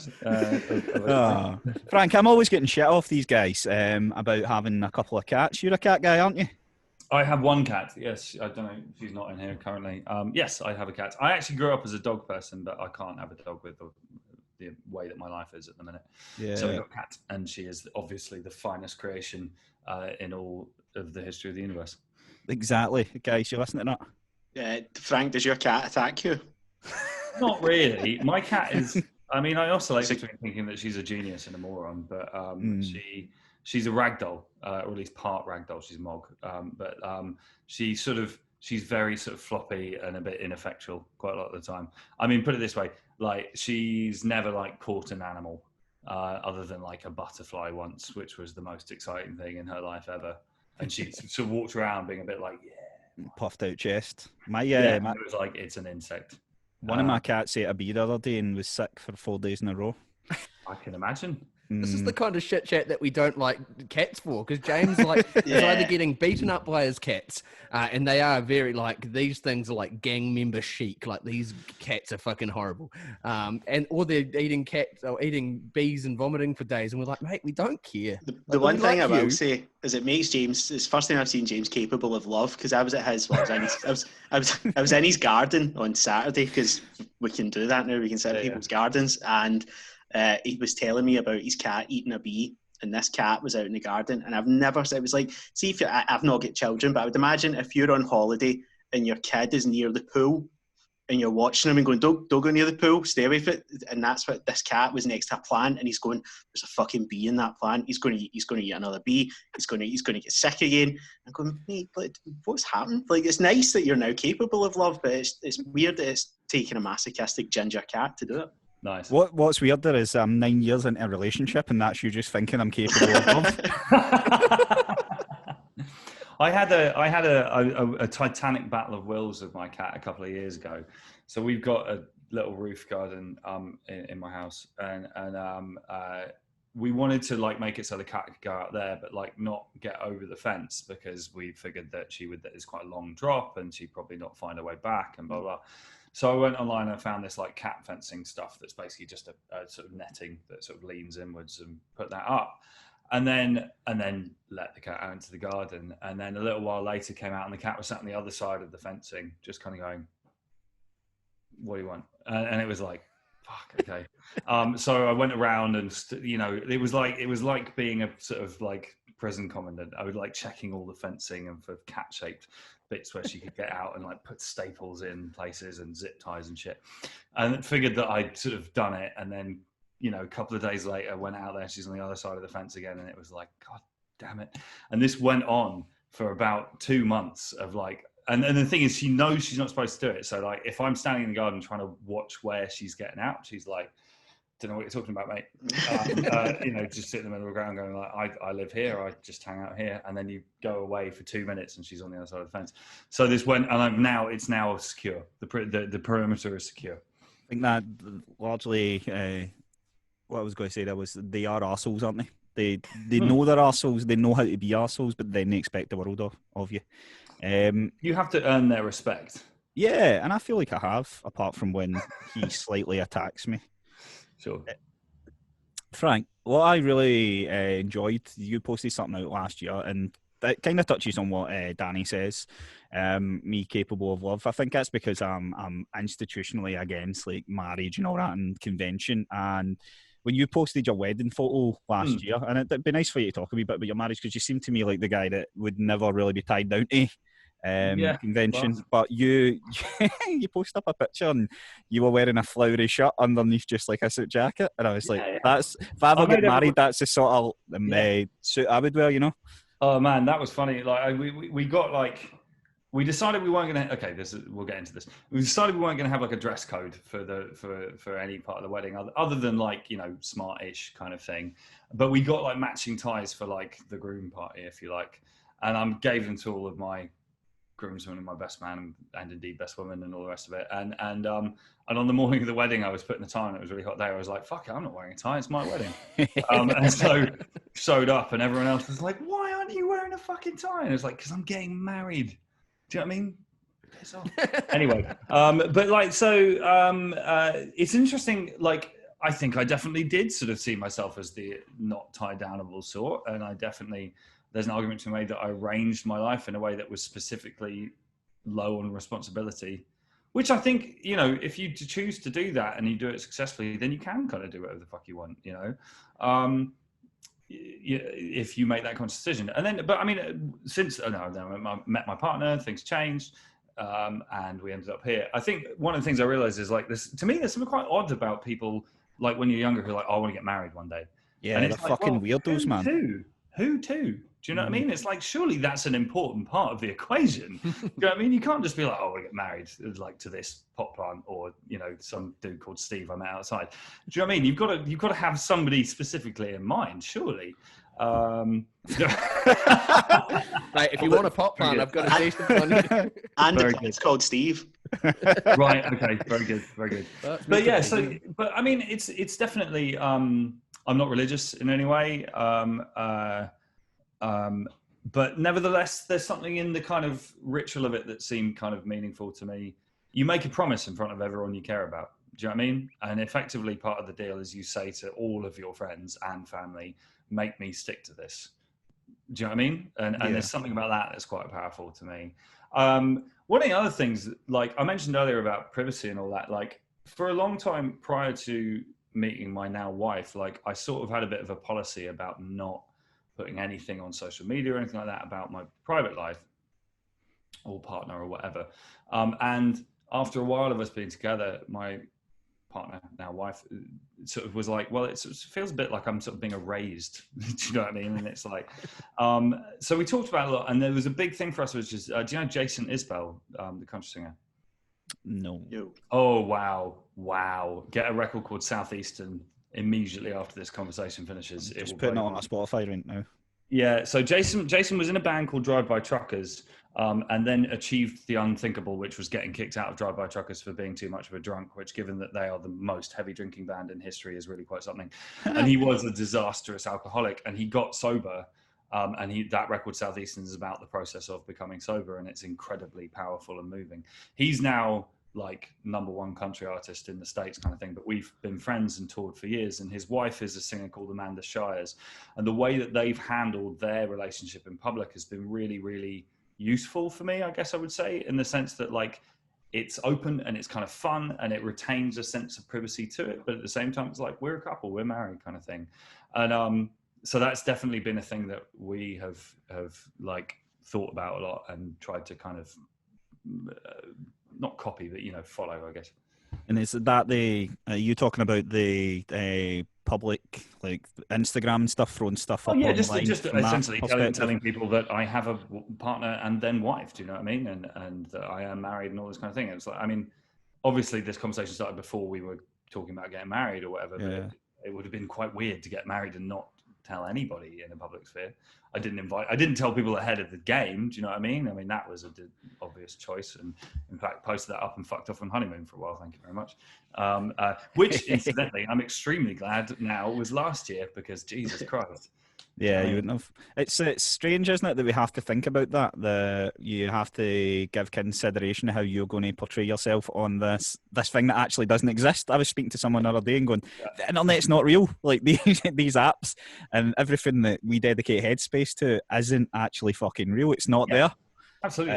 Frank, I'm always getting shit off these guys about having a couple of cats. You're a cat guy, aren't you? I have one cat. Yes, I don't know if she's not in here currently. Yes, I have a cat. I actually grew up as a dog person, but I can't have a dog with the way that my life is at the minute. Yeah. So we've got a cat, and she is obviously the finest creation in all of the history of the universe. Exactly. Guys, you listening to that? Frank, does your cat attack you? Not really. My cat is, I mean, I oscillate between thinking that she's a genius and a moron, but she's a ragdoll, or at least part ragdoll. She's Mog. But she's very sort of floppy and a bit ineffectual quite a lot of the time. I mean, put it this way, like she's never like caught an animal other than like a butterfly once, which was the most exciting thing in her life ever. And she sort of walked around being a bit like, puffed out chest. It was like, it's an insect. One of my cats ate a bee the other day and was sick for 4 days in a row. I can imagine. This is the kind of shit chat that we don't like cats for, because James is either getting beaten up by his cats, and they are very these things are like gang member chic. Like these cats are fucking horrible, or they're eating cats or eating bees and vomiting for days, and we're like, mate, we don't care. The one thing I will say is it makes James. It's the first time I've seen James capable of love, because I was at his. I was in his garden on Saturday, because we can do that now. We can sit in people's gardens, and he was telling me about his cat eating a bee, and this cat was out in the garden, and I've never. It was like, see, if I've not got children, but I would imagine if you're on holiday and your kid is near the pool, and you're watching him and going, don't go near the pool, stay away from it. And that's what this cat was next to a plant, and he's going, there's a fucking bee in that plant. He's going to eat another bee. He's going to get sick again. I'm going, mate, what's happened? Like, it's nice that you're now capable of love, but it's weird that it's taking a masochistic ginger cat to do it. Nice. What's weirder is I'm 9 years into a relationship, and that's you just thinking I'm capable of love. I had a titanic battle of wills with my cat a couple of years ago. So we've got a little roof garden in my house, and we wanted to like make it so the cat could go out there, but like not get over the fence, because we figured that it's quite a long drop and she'd probably not find her way back and blah blah. So I went online and found this like cat fencing stuff that's basically just a sort of netting that sort of leans inwards, and put that up. And then let the cat out into the garden. And then a little while later came out, and the cat was sat on the other side of the fencing, just kind of going, what do you want? And it was like, fuck, okay. So I went around and, it was like being a sort of like prison commandant. I was like checking all the fencing and for cat-shaped bits where she could get out, and like put staples in places and zip ties and shit. And figured that I'd sort of done it. And then, a couple of days later, went out there, she's on the other side of the fence again, and it was like, God damn it. And this went on for about 2 months of like, and the thing is, she knows she's not supposed to do it. So like, if I'm standing in the garden trying to watch where she's getting out, she's like, don't know what you're talking about, mate. Just sit in the middle of the ground going like, I live here, I just hang out here. And then you go away for 2 minutes and she's on the other side of the fence. So this went, and it's now secure. The perimeter is secure. I think that largely, what I was going to say there was, they are arseholes, aren't they? They know they're arseholes, they know how to be arseholes, but then they expect the world of you. You have to earn their respect. Yeah, and I feel like I have, apart from when he slightly attacks me. Sure. Frank, what I really enjoyed, you posted something out last year, and that kind of touches on what Danny says, me capable of love. I think that's because I'm institutionally against like marriage and all that and convention. And when you posted your wedding photo last year, and it'd be nice for you to talk a wee bit about your marriage, because you seem to me like the guy that would never really be tied down to convention. Well. But you posted up a picture and you were wearing a flowery shirt underneath just like a suit jacket, and I was like, that's, if I ever get married, that's the sort of suit I would wear, Oh man, that was funny. Like we got like, we decided we weren't going to, we'll get into this. We decided we weren't going to have like a dress code for any part of the wedding other than like, smart-ish kind of thing. But we got like matching ties for like the groom party, if you like. And I gave them to all of my groomsmen and my best man and indeed best woman and all the rest of it. And on the morning of the wedding, I was putting the tie on. It was a really hot day. I was like, fuck it, I'm not wearing a tie. It's my wedding. And so showed up, and everyone else was like, why aren't you wearing a fucking tie? And it was like, because I'm getting married. Do you know what I mean? Piss off. Anyway, but like, so it's interesting. Like, I think I definitely did sort of see myself as the not tie downable sort. And I definitely, there's an argument to be made that I arranged my life in a way that was specifically low on responsibility, which I think, if you choose to do that and you do it successfully, then you can kind of do whatever the fuck you want, if you make that conscious decision. And then, but I mean, since I met my partner, things changed, and we ended up here. I think one of the things I realized is like this, to me, there's something quite odd about people like when you're younger who are like, oh, I want to get married one day. Yeah, and they're like, fucking weirdos, man. Who to? Do you know what I mean? It's like, surely that's an important part of the equation. Do you know what I mean? You can't just be like, oh, we get married like to this pot plant or, some dude called Steve I met outside. Do you know what I mean? You've got to have somebody specifically in mind, surely. Mate, if you want a pot plant, I've got a decent one. And it's called Steve. Right. Okay. Very good. Very good. But yeah. So, but I mean, it's definitely. I'm not religious in any way. But nevertheless, there's something in the kind of ritual of it that seemed kind of meaningful to me. You make a promise in front of everyone you care about. Do you know what I mean? And effectively part of the deal is you say to all of your friends and family, make me stick to this. Do you know what I mean? And there's something about that that's quite powerful to me. One of the other things, like I mentioned earlier about privacy and all that, like for a long time prior to meeting my now wife, like I sort of had a bit of a policy about not putting anything on social media or anything like that about my private life or partner or whatever. And after a while of us being together, my partner, now wife, sort of was like, well, it feels a bit like I'm sort of being erased. Do you know what I mean? And it's like, so we talked about it a lot, and there was a big thing for us, which is, do you know Jason Isbell, the country singer? No. Oh, wow. Get a record called Southeastern immediately after this conversation finishes. Just putting it on my Spotify right now. Yeah, so Jason was in a band called Drive By Truckers, and then achieved the unthinkable, which was getting kicked out of Drive By Truckers for being too much of a drunk, which, given that they are the most heavy drinking band in history, is really quite something. And he was a disastrous alcoholic, and he got sober, and that record Southeastern is about the process of becoming sober, and it's incredibly powerful and moving. He's now like #1 country artist in the States kind of thing, but we've been friends and toured for years, and his wife is a singer called Amanda Shires, and the way that they've handled their relationship in public has been really, really useful for me, I guess I would say, in the sense that like it's open and it's kind of fun and it retains a sense of privacy to it, but at the same time it's like we're a couple, we're married kind of thing. And so that's definitely been a thing that we have like thought about a lot and tried to kind of not copy, but follow, I guess. And is that you talking about the public, like Instagram and stuff, throwing stuff up online? Just essentially telling people that I have a partner and then wife, do you know what I mean? And that I am married and all this kind of thing. It's like, I mean, obviously this conversation started before we were talking about getting married or whatever, but it would have been quite weird to get married and not tell anybody in a public sphere. I didn't tell people ahead of the game. Do you know what I mean? I mean, that was an obvious choice, and in fact posted that up and fucked off on honeymoon for a while. Thank you very much. Which incidentally, I'm extremely glad now was last year, because Jesus Christ. Yeah, you wouldn't have. It's strange, isn't it, that we have to think about that. You have to give consideration how you're going to portray yourself on this thing that actually doesn't exist. I was speaking to someone the other day and going, the internet's not real. Like these apps and everything that we dedicate headspace to isn't actually fucking real. It's not there. Absolutely.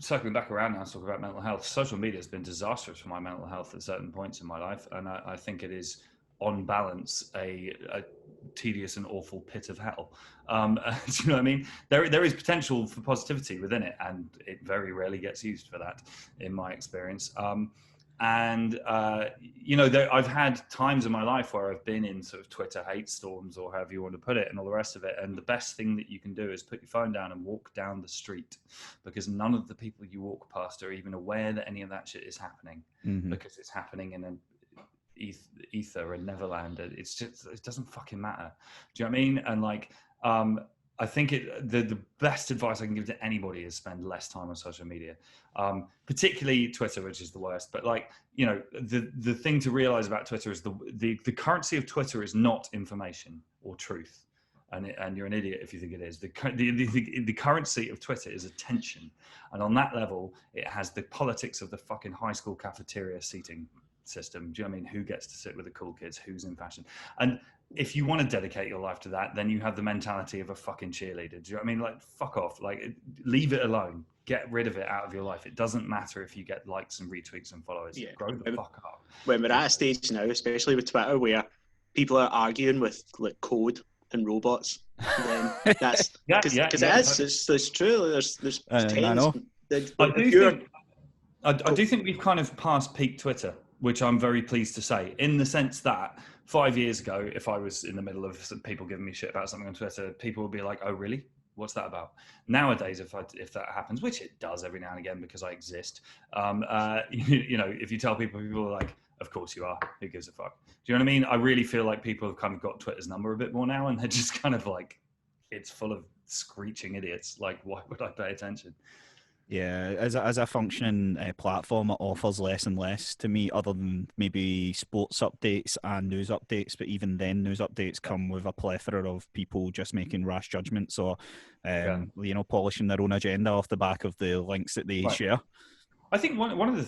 Circling back around now, talking about mental health, social media has been disastrous for my mental health at certain points in my life, and I think it is, on balance, a tedious and awful pit of hell. Do you know what I mean? There is potential for positivity within it, and it very rarely gets used for that, in my experience. I've had times in my life where I've been in sort of Twitter hate storms, or however you want to put it, and all the rest of it. And the best thing that you can do is put your phone down and walk down the street, because none of the people you walk past are even aware that any of that shit is happening, because it's happening in an ether and Neverland. It's just, it doesn't fucking matter. Do you know what I mean? And like, I think the best advice I can give to anybody is spend less time on social media, particularly Twitter, which is the worst. But like, the thing to realize about Twitter is the currency of Twitter is not information or truth. And you're an idiot if you think it is. The currency of Twitter is attention. And on that level, it has the politics of the fucking high school cafeteria seating system. Do you know what I mean? Who gets to sit with the cool kids? Who's in fashion? And if you want to dedicate your life to that, then you have the mentality of a fucking cheerleader. Do you know what I mean? Like, fuck off. Like, leave it alone. Get rid of it out of your life. It doesn't matter if you get likes and retweets and followers. Yeah. Grow the fuck up. When we're at a stage now, especially with Twitter, where people are arguing with like code and robots, then that's because it's true. There's tens. I know. I do think we've kind of passed peak Twitter, which I'm very pleased to say, in the sense that 5 years ago, if I was in the middle of some people giving me shit about something on Twitter, people would be like, oh, really? What's that about? Nowadays, if that happens, which it does every now and again because I exist, if you tell people are like, of course you are, who gives a fuck? Do you know what I mean? I really feel like people have kind of got Twitter's number a bit more now, and they're just kind of like, it's full of screeching idiots. Like, why would I pay attention? Yeah, as a functioning platform, it offers less and less to me, other than maybe sports updates and news updates. But even then, news updates come with a plethora of people just making rash judgments or, polishing their own agenda off the back of the links that they share. I think one of the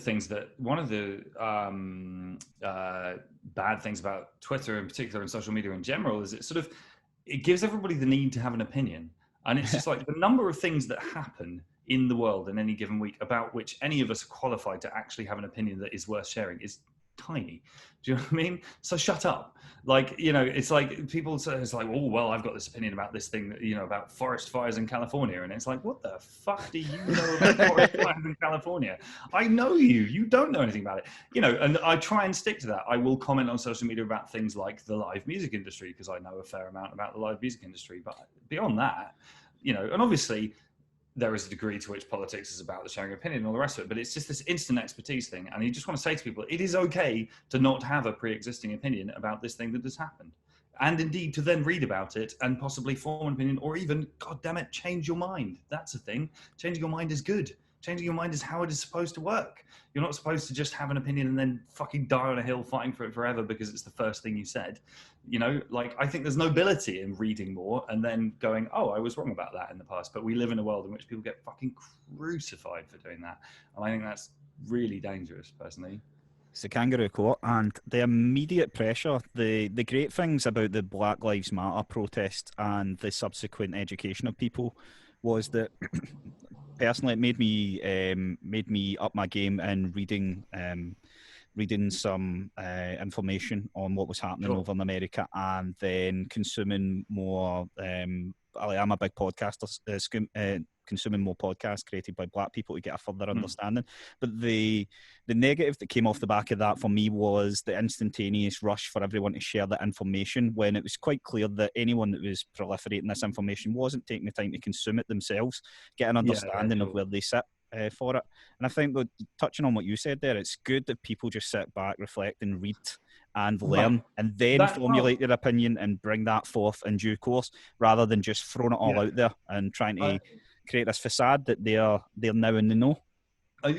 bad things about Twitter in particular and social media in general is it gives everybody the need to have an opinion. And it's just like the number of things that happen in the world in any given week about which any of us are qualified to actually have an opinion that is worth sharing is tiny. Do you know what I mean? So shut up. Like, you know, it's like people say, it's like, oh, well, I've got this opinion about this thing, you know, about forest fires in California. And it's like, what the fuck do you know about forest fires in California? I know you. You don't know anything about it. You know, and I try and stick to that. I will comment on social media about things like the live music industry because I know a fair amount about the live music industry. But beyond that, you know, and obviously, there is a degree to which politics is about the sharing of opinion and all the rest of it, but it's just this instant expertise thing. And you just want to say to people, it is okay to not have a pre-existing opinion about this thing that has happened. And indeed to then read about it and possibly form an opinion or even, God damn it, change your mind. That's a thing. Changing your mind is good. Changing your mind is how it is supposed to work. You're not supposed to just have an opinion and then fucking die on a hill fighting for it forever because it's the first thing you said. You know, like, I think there's nobility in reading more and then going, oh, I was wrong about that in the past. But we live in a world in which people get fucking crucified for doing that. And I think that's really dangerous, personally. It's a kangaroo court, and the immediate pressure, the great things about the Black Lives Matter protest and the subsequent education of people was that personally it made me up my game in reading some information on what was happening over in America, and then consuming more. I'm a big podcaster, consuming more podcasts created by Black people to get a further understanding. But the negative that came off the back of that for me was the instantaneous rush for everyone to share that information, when it was quite clear that anyone that was proliferating this information wasn't taking the time to consume it themselves, get an understanding of where they sit for it. And I think, that touching on what you said there, it's good that people just sit back, reflect and read and learn, and then formulate their opinion and bring that forth in due course, rather than just throwing it all out there and trying to create this facade that they're now in the know.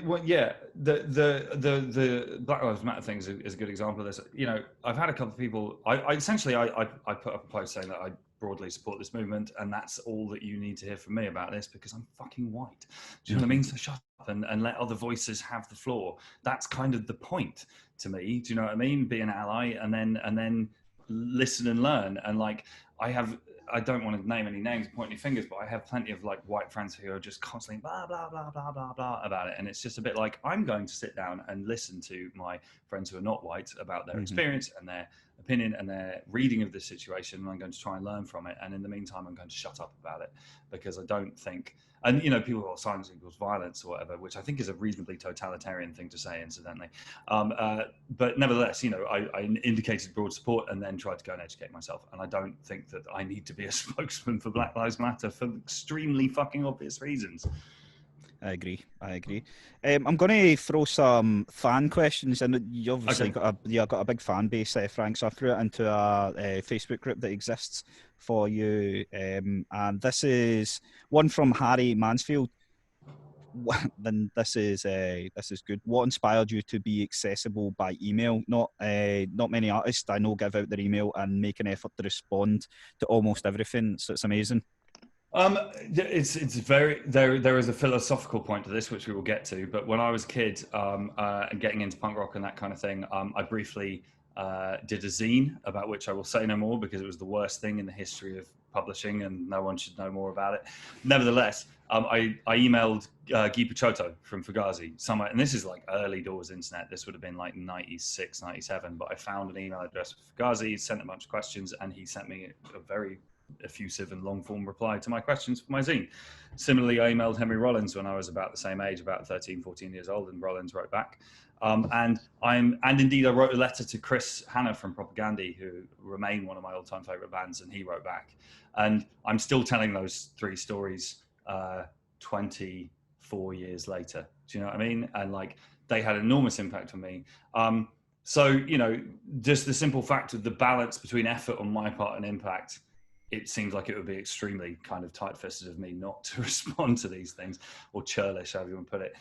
Well, yeah, the Black Lives Matter thing is a good example of this. You know, I've had a couple of people. I put up a post saying that I broadly support this movement, and that's all that you need to hear from me about this because I'm fucking white. Do you know what I mean? So shut up and let other voices have the floor. That's kind of the point to me. Do you know what I mean? Be an ally and then listen and learn. And like, I don't want to name any names, point any fingers, but I have plenty of like white friends who are just constantly blah, blah, blah, blah, blah, blah about it. And it's just a bit like, I'm going to sit down and listen to my friends who are not white about their experience and their opinion and their reading of the situation. And I'm going to try and learn from it. And in the meantime, I'm going to shut up about it because I don't think, and you know, people go, silence equals violence or whatever, which I think is a reasonably totalitarian thing to say, incidentally. But nevertheless, you know, I indicated broad support and then tried to go and educate myself. And I don't think that I need to be a spokesman for Black Lives Matter for extremely fucking obvious reasons. I agree. I'm going to throw some fan questions in. You obviously got a big fan base, Frank. So I threw it into a Facebook group that exists for you, and this is one from Harry Mansfield. Then this is good. What inspired you to be accessible by email? Not many artists I know give out their email and make an effort to respond to almost everything. So it's amazing. It's very there is a philosophical point to this which we will get to, but when I was a kid and getting into punk rock and that kind of thing, I briefly did a zine about which I will say no more because it was the worst thing in the history of publishing and no one should know more about it. Nevertheless, I emailed Guy Picciotto from Fugazi somewhere, and this is like early doors internet. This would have been like 96, 97, but I found an email address for Fugazi, sent a bunch of questions, and he sent me a very effusive and long form reply to my questions for my zine. Similarly, I emailed Henry Rollins when I was about the same age, about 13, 14 years old, and Rollins wrote back. And indeed I wrote a letter to Chris Hanna from Propagandhi, who remain one of my all-time favorite bands, and he wrote back. And I'm still telling those three stories 24 years later. Do you know what I mean? And like, they had enormous impact on me. So, you know, just the simple fact of the balance between effort on my part and impact, it seems like it would be extremely kind of tight-fisted of me not to respond to these things, or churlish, however you want to put it.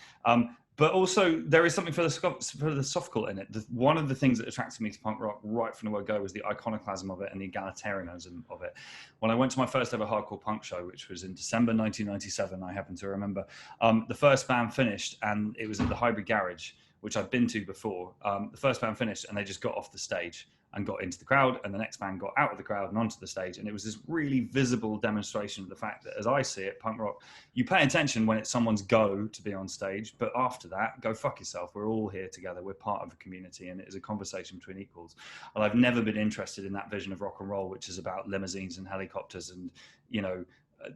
But also, there is something philosophical in it. One of the things that attracted me to punk rock right from the word go was the iconoclasm of it and the egalitarianism of it. When I went to my first ever hardcore punk show, which was in December 1997, I happen to remember, the first band finished, and it was at the Hybrid Garage, which I'd been to before. The first band finished, and they just got off the stage. and got into the crowd, and the next band got out of the crowd and onto the stage. And it was this really visible demonstration of the fact that, as I see it, punk rock, you pay attention when it's someone's go to be on stage, but after that, go fuck yourself. We're all here together. We're part of a community, and it is a conversation between equals. And I've never been interested in that vision of rock and roll, which is about limousines and helicopters and, you know,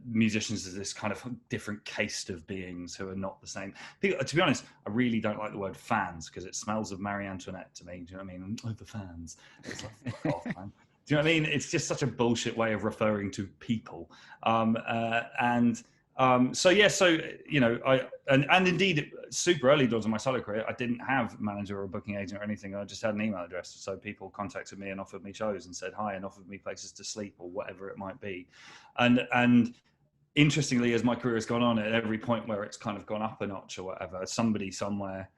musicians as this kind of different caste of beings who are not the same. To be honest, I really don't like the word fans because it smells of Marie Antoinette to me. Do you know what I mean? Oh, the fans. It's like, fuck off, man. Do you know what I mean? It's just such a bullshit way of referring to people. So you know, and indeed, super early doors in my solo career, I didn't have a manager or a booking agent or anything. I just had an email address. So people contacted me and offered me shows and said hi and offered me places to sleep or whatever it might be. And interestingly, as my career has gone on, at every point where it's kind of gone up a notch or whatever, somebody somewhere,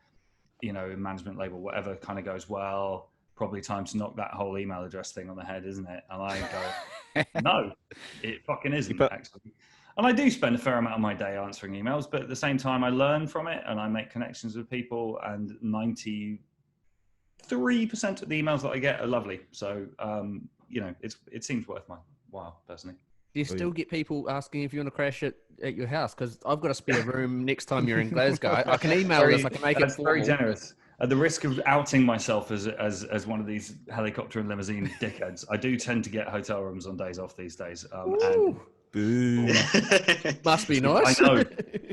you know, management label, whatever, kind of goes, well, probably time to knock that whole email address thing on the head, isn't it? And I go, no, it fucking isn't, actually. And I do spend a fair amount of my day answering emails, but at the same time, I learn from it and I make connections with people, and 93% of the emails that I get are lovely. So, you know, it seems worth my while, personally. Do you still get people asking if you want to crash at your house? Because I've got a spare room next time you're in Glasgow. I can email this. I can make it formal. Very generous. At the risk of outing myself as one of these helicopter and limousine dickheads, I do tend to get hotel rooms on days off these days. And Boo. Must be nice. I know.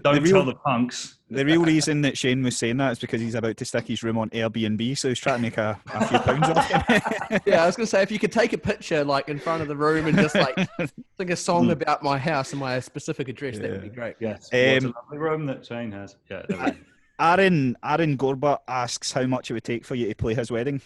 Don't tell the punks. The real reason that Shane was saying that is because he's about to stick his room on Airbnb, so he's trying to make a few pounds off it. Yeah, I was going to say, if you could take a picture like in front of the room and just like sing a song about my house and my specific address, that would be great. Yes. What a lovely room that Shane has. Yeah. Aaron Gorba asks how much it would take for you to play his wedding.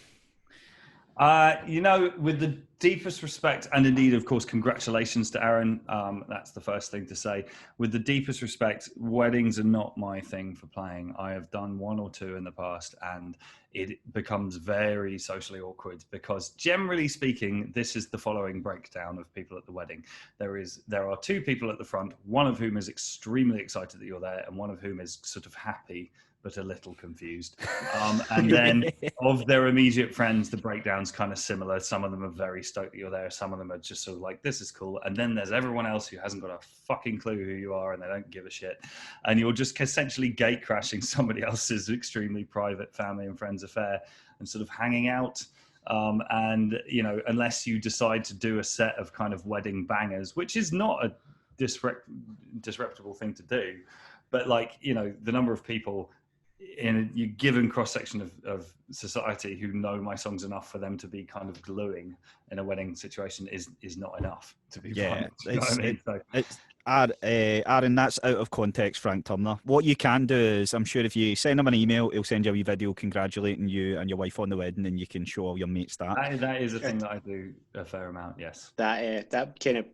You know, with the deepest respect, and indeed, of course, congratulations to Aaron. That's the first thing to say. With the deepest respect, weddings are not my thing for playing. I have done one or two in the past, and it becomes very socially awkward because, generally speaking, this is the following breakdown of people at the wedding. There are two people at the front, one of whom is extremely excited that you're there, and one of whom is sort of happy but a little confused. And then of their immediate friends, the breakdown's kind of similar. Some of them are very stoked that you're there. Some of them are just sort of like, this is cool. And then there's everyone else who hasn't got a fucking clue who you are and they don't give a shit. And you're just essentially gate crashing somebody else's extremely private family and friends affair and sort of hanging out. And, you know, unless you decide to do a set of kind of wedding bangers, which is not a disreputable thing to do, but like, you know, the number of people in a given cross-section of society who know my songs enough for them to be kind of gluing in a wedding situation is not enough, to be honest. Aaron, that's out of context, Frank Turner. What you can do is, I'm sure if you send him an email, he'll send you a wee video congratulating you and your wife on the wedding, and you can show all your mates that. That is a thing that I do a fair amount, yes. That kind of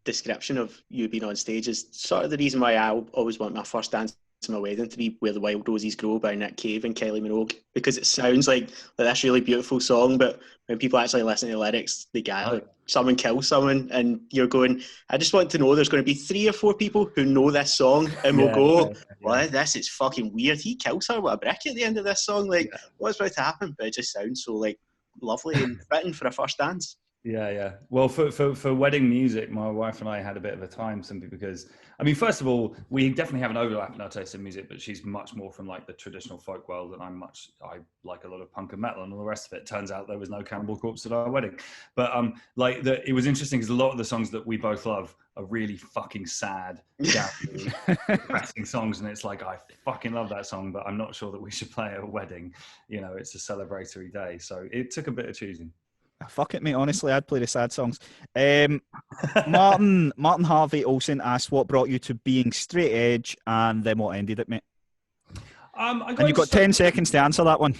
description of you being on stage is sort of the reason why I always want my first dance to my wedding to be Where the Wild Roses Grow by Nick Cave and Kelly Minogue, because it sounds like this really beautiful song, but when people actually listen to the lyrics, they get like someone kills someone, and you're going, I just want to know there's going to be 3 or 4 people who know this song and will go, well, this is fucking weird. He kills her with a brick at the end of this song. Like, what's about to happen? But it just sounds so like lovely and fitting for a first dance. Yeah. Well, for wedding music, my wife and I had a bit of a time simply because, I mean, first of all, we definitely have an overlap in our taste in music, but she's much more from like the traditional folk world, and I like a lot of punk and metal and all the rest of it. Turns out there was no Cannibal Corpse at our wedding, but it was interesting because a lot of the songs that we both love are really fucking sad, depressing songs, and it's like, I fucking love that song, but I'm not sure that we should play at a wedding. You know, it's a celebratory day, so it took a bit of choosing. Fuck it, mate. Honestly, I'd play the sad songs. Martin Harvey Olsen asked, what brought you to being straight edge, and then what ended it, mate? And you've got 10 seconds to answer that one.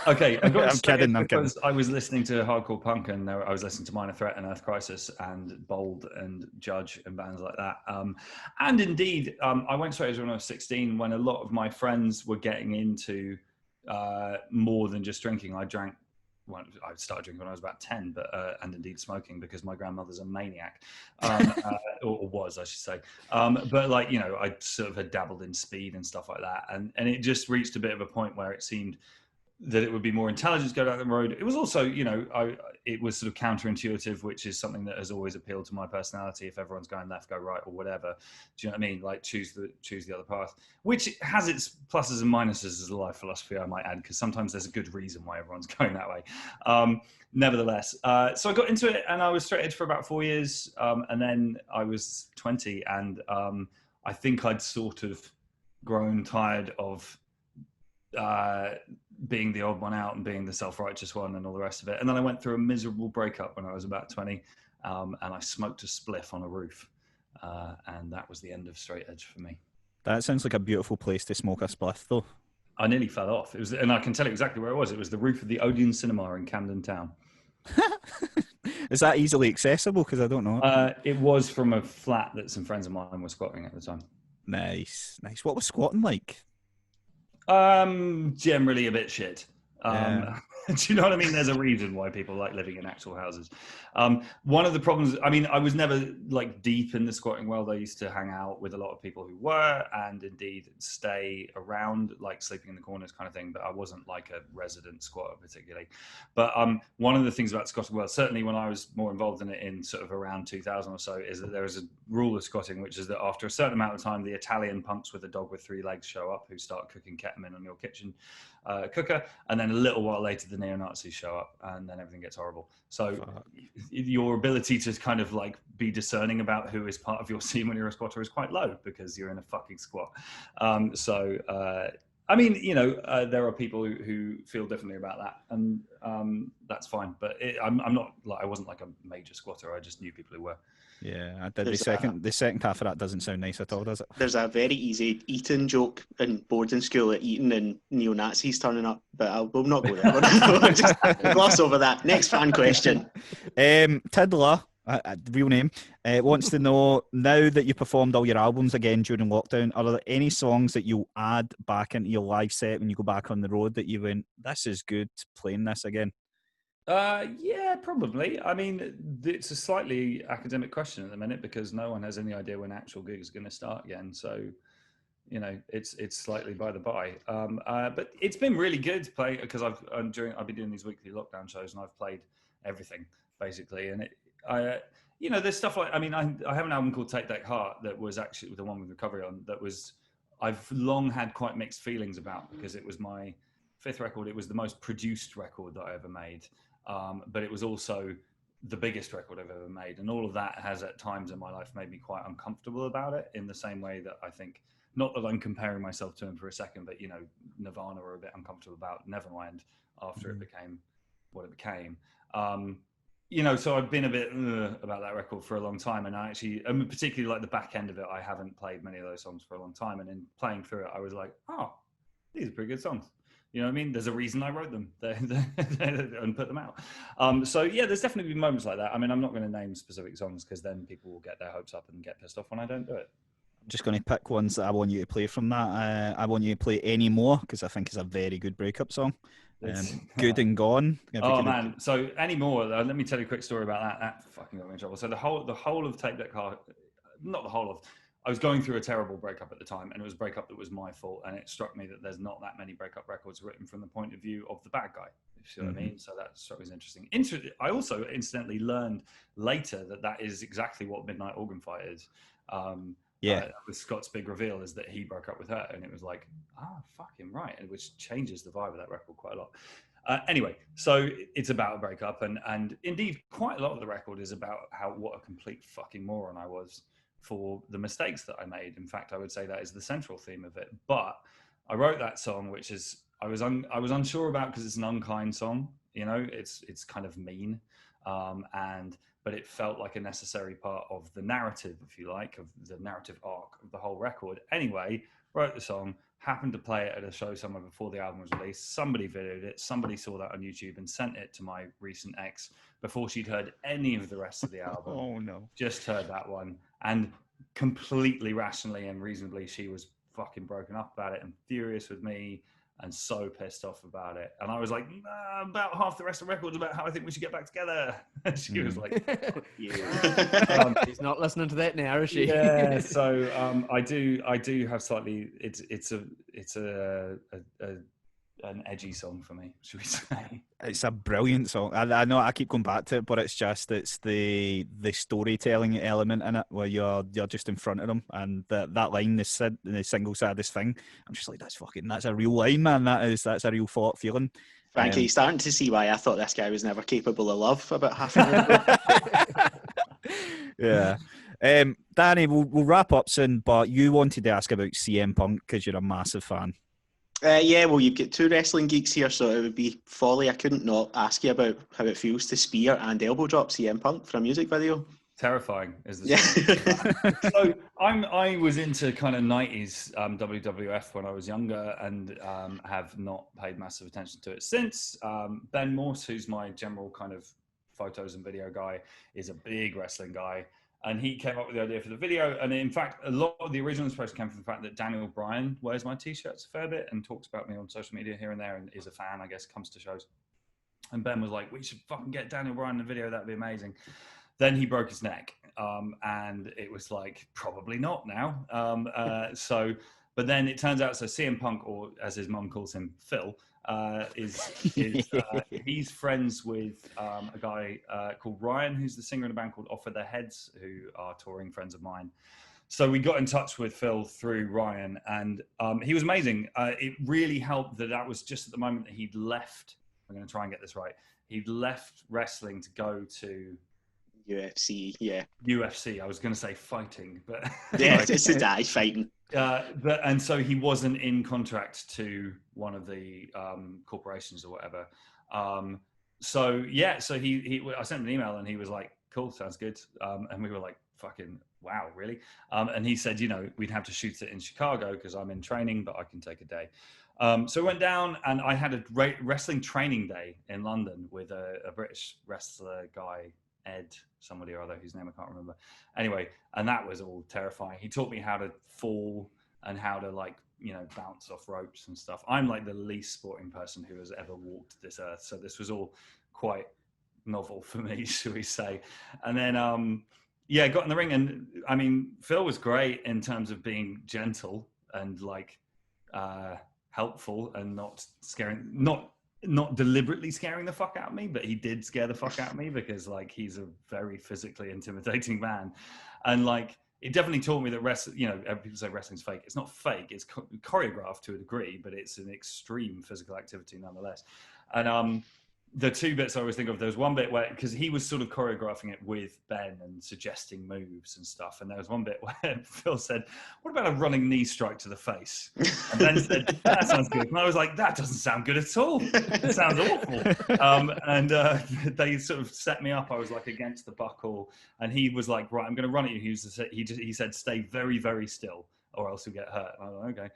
Okay, I'm kidding. I was listening to hardcore punk, and I was listening to Minor Threat and Earth Crisis and Bold and Judge and bands like that. And indeed, I went straight edge when I was 16, when a lot of my friends were getting into more than just drinking. I started drinking when I was about 10, but and indeed smoking because my grandmother's a maniac, or was, I should say. But like, you know, I sort of had dabbled in speed and stuff like that, and it just reached a bit of a point where it seemed that it would be more intelligent to go down the road. It was also, it was sort of counterintuitive, which is something that has always appealed to my personality. If everyone's going left, go right, or whatever. Do you know what I mean? Like choose the other path, which has its pluses and minuses as a life philosophy, I might add, because sometimes there's a good reason why everyone's going that way. Nevertheless, so I got into it and I was straight edge for about 4 years, and then I was 20, and I think I'd sort of grown tired of being the odd one out and being the self-righteous one and all the rest of it. And then I went through a miserable breakup when I was about 20, and I smoked a spliff on a roof, and that was the end of straight edge for me. That sounds like a beautiful place to smoke a spliff, though. I nearly fell off. It was, and I can tell you exactly where it was. It was the roof of the Odeon Cinema in Camden Town. Is that easily accessible? Because I don't know. It was from a flat that some friends of mine were squatting at the time. Nice. What was squatting like? Generally a bit shit. Yeah. Do you know what I mean? There's a reason why people like living in actual houses. One of the problems, I mean, I was never like deep in the squatting world. I used to hang out with a lot of people who were, and indeed stay around, like sleeping in the corners kind of thing, but I wasn't like a resident squatter particularly. But one of the things about squatting world, certainly when I was more involved in it in sort of around 2000 or so, is that there is a rule of squatting, which is that after a certain amount of time, the Italian punks with a dog with 3 legs show up who start cooking ketamine on your kitchen cooker, and then a little while later the neo-Nazis show up, and then everything gets horrible. So your ability to kind of like be discerning about who is part of your scene when you're a squatter is quite low because you're in a fucking squat. I mean, there are people who feel differently about that, and that's fine. But I'm not like, I wasn't like a major squatter. I just knew people who were. Yeah, I did. The second half of that doesn't sound nice at all, does it? There's a very easy Eton joke in boarding school at Eton and neo-Nazis turning up, but we'll not go there. We'll just gloss over that. Next fan question. Tiddler, real name, wants to know, now that you performed all your albums again during lockdown, are there any songs that you'll add back into your live set when you go back on the road that you went, this is good, playing this again? Yeah, probably. I mean, it's a slightly academic question at the minute because no one has any idea when actual gigs are going to start again. So, it's slightly by the by. But it's been really good to play because I've been doing these weekly lockdown shows and I've played everything basically. And there's stuff like, I mean, I have an album called Take Deck Heart that was actually the one with Recovery on, I've long had quite mixed feelings about because it was my 5th record. It was the most produced record that I ever made. But it was also the biggest record I've ever made. And all of that has at times in my life made me quite uncomfortable about it, in the same way that I think, not that I'm comparing myself to him for a second, but, Nirvana were a bit uncomfortable about Nevermind after it became what it became. So I've been a bit about that record for a long time. And particularly like the back end of it, I haven't played many of those songs for a long time. And in playing through it, I was like, oh, these are pretty good songs. You know what I mean? There's a reason I wrote them and put them out. There's definitely been moments like that. I mean, I'm not going to name specific songs because then people will get their hopes up and get pissed off when I don't do it. I'm just going to pick ones that I want you to play from that. I want you to play Any More because I think it's a very good breakup song. Good and Gone. Oh man! So Any More. Let me tell you a quick story about that. That fucking got me in trouble. So the whole of Tape Deck Heart, not the whole of. I was going through a terrible breakup at the time, and it was a breakup that was my fault. And it struck me that there's not that many breakup records written from the point of view of the bad guy. If you see what I mean? So that struck me as interesting. I also incidentally learned later that is exactly what Midnight Organ Fight is. With Scott's big reveal is that he broke up with her, and it was like, fucking right, which changes the vibe of that record quite a lot. Anyway, so it's about a breakup, and indeed quite a lot of the record is about what a complete fucking moron I was for the mistakes that I made. In fact, I would say that is the central theme of it. But I wrote that song, which is I was unsure about because it's an unkind song. It's kind of mean, but it felt like a necessary part of the narrative, if you like, of the narrative arc of the whole record. Anyway, wrote the song, happened to play it at a show somewhere before the album was released. Somebody videoed it. Somebody saw that on YouTube and sent it to my recent ex before she'd heard any of the rest of the album. Oh no! Just heard that one, and completely rationally and reasonably, she was fucking broken up about it and furious with me and so pissed off about it. And I was like, about half the rest of the record's about how I think we should get back together. And she was like, fuck you. She's not listening to that now, is she? Yeah. So I do have slightly. It's a an edgy song for me, should we say? It's a brilliant song. I know I keep going back to it, but it's the storytelling element in it where you're just in front of them, and that line, the single saddest thing. I'm just like, that's a real line, man. That's a real feeling. Frankie, you're starting to see why I thought this guy was never capable of love about half an hour ago. Yeah. Danny, we'll wrap up soon, but you wanted to ask about CM Punk because you're a massive fan. Yeah, well, you've got two wrestling geeks here, so it would be folly. I couldn't not ask you about how it feels to spear and elbow drop CM Punk for a music video. Terrifying is the So I was into kind of 90s WWF when I was younger, and have not paid massive attention to it since. Ben Morse, who's my general kind of photos and video guy, is a big wrestling guy. And he came up with the idea for the video. And in fact, a lot of the original inspiration came from the fact that Daniel Bryan wears my T-shirts a fair bit and talks about me on social media here and there and is a fan, I guess, comes to shows. And Ben was like, we should fucking get Daniel Bryan in the video. That'd be amazing. Then he broke his neck. And it was like, probably not now. But then it turns out, so CM Punk, or as his mum calls him, Phil, he's friends with a guy called Ryan, who's the singer in a band called Off With Their Heads, who are touring friends of mine. So we got in touch with Phil through Ryan, and he was amazing. It really helped that was just at the moment that he'd left. I'm going to try and get this right. He'd left wrestling to go to UFC, yeah. UFC. I was going to say fighting, but yeah, it's a die fighting. And so he wasn't in contract to one of the corporations or whatever. So I sent him an email and he was like, "Cool, sounds good." And we were like, "Fucking wow, really?" And he said, we'd have to shoot it in Chicago because I'm in training, but I can take a day. So we went down and I had a wrestling training day in London with a British wrestler guy, Ed, somebody or other, whose name I can't remember. Anyway, and that was all terrifying. He taught me how to fall and how to bounce off ropes and stuff. I'm like the least sporting person who has ever walked this earth. So this was all quite novel for me, should we say. And then, got in the ring. And I mean, Phil was great in terms of being gentle and helpful and not scaring, not deliberately scaring the fuck out of me, but he did scare the fuck out of me because he's a very physically intimidating man. And it definitely taught me that people say wrestling's fake. It's not fake. It's choreographed to a degree, but it's an extreme physical activity nonetheless. And the two bits I always think of, there was one bit where, because he was sort of choreographing it with Ben and suggesting moves and stuff. And there was one bit where Phil said, "What about a running knee strike to the face?" And Ben said, "That sounds good." And I was like, "That doesn't sound good at all. It sounds awful." They sort of set me up. I was against the buckle. And he was like, "Right, I'm going to run at you." He said, "Stay very, very still or else you'll get hurt." And I was like, "Okay."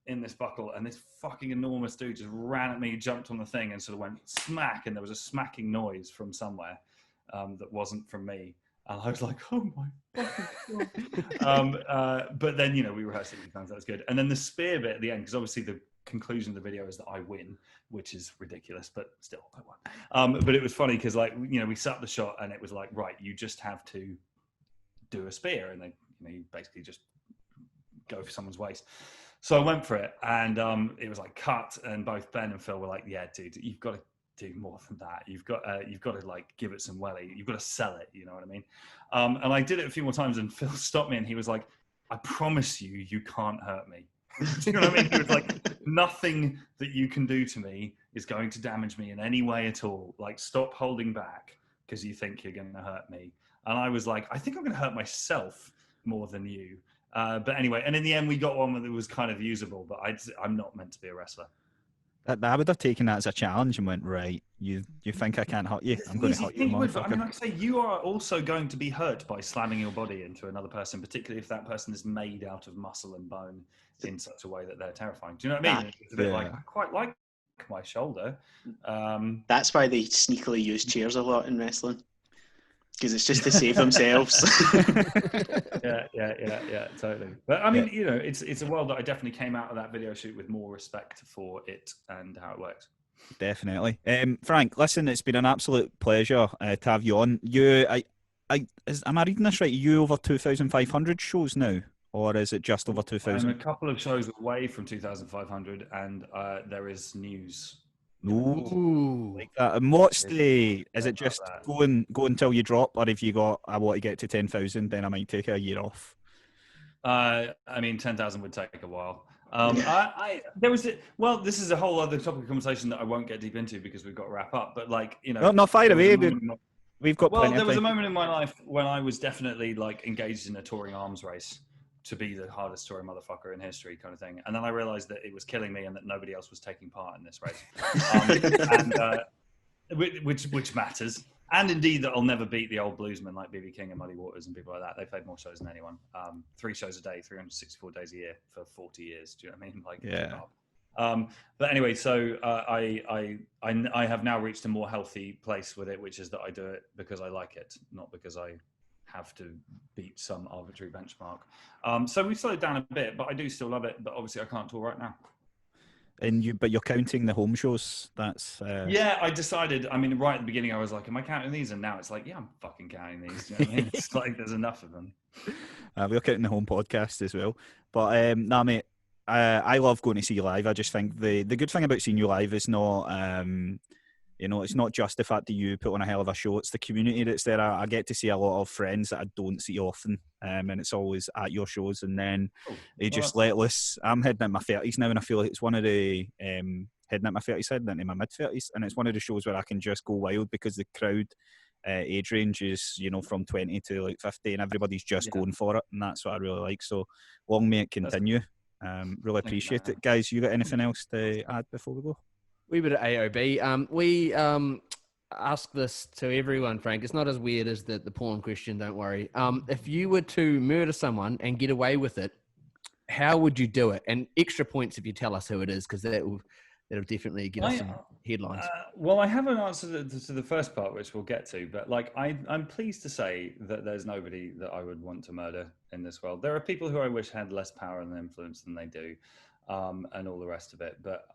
In this buckle, and this fucking enormous dude just ran at me, jumped on the thing, and sort of went smack, and there was a smacking noise from somewhere that wasn't from me, and I was like, "Oh my fucking god!" But then we rehearsed it a few times. That was good. And then the spear bit at the end, because obviously the conclusion of the video is that I win, which is ridiculous, but still I won. But it was funny because we set up the shot, and it was like, right, you just have to do a spear, and then you basically just go for someone's waist. So I went for it, and it was cut, and both Ben and Phil were like, "Yeah, dude, you've got to do more than that. You've got to give it some welly. You've got to sell it." You know what I mean? And I did it a few more times, and Phil stopped me, and he was like, "I promise you can't hurt me." Do you know what I mean? He was like, "Nothing that you can do to me is going to damage me in any way at all. Stop holding back because you think you're going to hurt me." And I was like, "I think I'm going to hurt myself more than you." But anyway, and in the end, we got one that was kind of usable, but I'm not meant to be a wrestler. I would have taken that as a challenge and went, right, you think I can't hurt you? I'm going to hurt you, motherfucker. I mean, like I say, you are also going to be hurt by slamming your body into another person, particularly if that person is made out of muscle and bone in such a way that they're terrifying. Do you know what I mean? It's a bit I quite like my shoulder. That's why they sneakily use chairs a lot in wrestling. Because it's just to save themselves. yeah, totally. But I mean, it's a world that I definitely came out of that video shoot with more respect for it and how it works. Definitely. Frank, listen, it's been an absolute pleasure to have you on. Am I reading this right? You over 2,500 shows now or is it just over I'm 2,000? a couple of shows away from 2,500, and there is news. Ooh, like that. And what's the? Is it just go until you drop, or if you got I want to get to 10,000, then I might take a year off? I mean, 10,000 would take a while. This is a whole other topic of conversation that I won't get deep into because we've got to wrap up. But like, you know, no, fire away. We've got. Well, there was a moment in my life when I was definitely like engaged in a touring arms race to be the hardest touring motherfucker in history, kind of thing. And then I realized that it was killing me and that nobody else was taking part in this race, which matters. And indeed, that I'll never beat the old bluesmen like B.B. King and Muddy Waters and people like that. They played more shows than anyone. 3 shows a day, 364 days a year for 40 years. Do you know what I mean? Like, yeah. But anyway, so I have now reached a more healthy place with it, which is that I do it because I like it, not because I have to beat some arbitrary benchmark. So we've slowed down a bit, but I do still love it. But obviously, I can't tour right now. But you're counting the home shows. That's yeah. I decided. I mean, right at the beginning, I was like, "Am I counting these?" And now it's like, "Yeah, I'm fucking counting these." Do you know what I mean? It's like there's enough of them. We're counting the home podcast as well. But nah, mate. I love going to see you live. I just think the good thing about seeing you live is not it's not just the fact that you put on a hell of a show. It's the community that's there. I get to see a lot of friends that I don't see often, and it's always at your shows. And then they just let loose. I'm heading into my 30s now, and I feel like it's one of the heading into my 30s, heading into my mid 30s, and it's one of the shows where I can just go wild because the crowd age range is from 20 to like 50, and everybody's just going for it, and that's what I really like. So long may it continue. Really appreciate it, guys. You got anything else to add before we go? We bit of AOB. We ask this to everyone, Frank. It's not as weird as the porn question, don't worry. If you were to murder someone and get away with it, how would you do it? And extra points if you tell us who it is, because that'll definitely get us some headlines. Well, I have an answer to the first part, which we'll get to. But like, I'm pleased to say that there's nobody that I would want to murder in this world. There are people who I wish had less power and influence than they do, and all the rest of it. But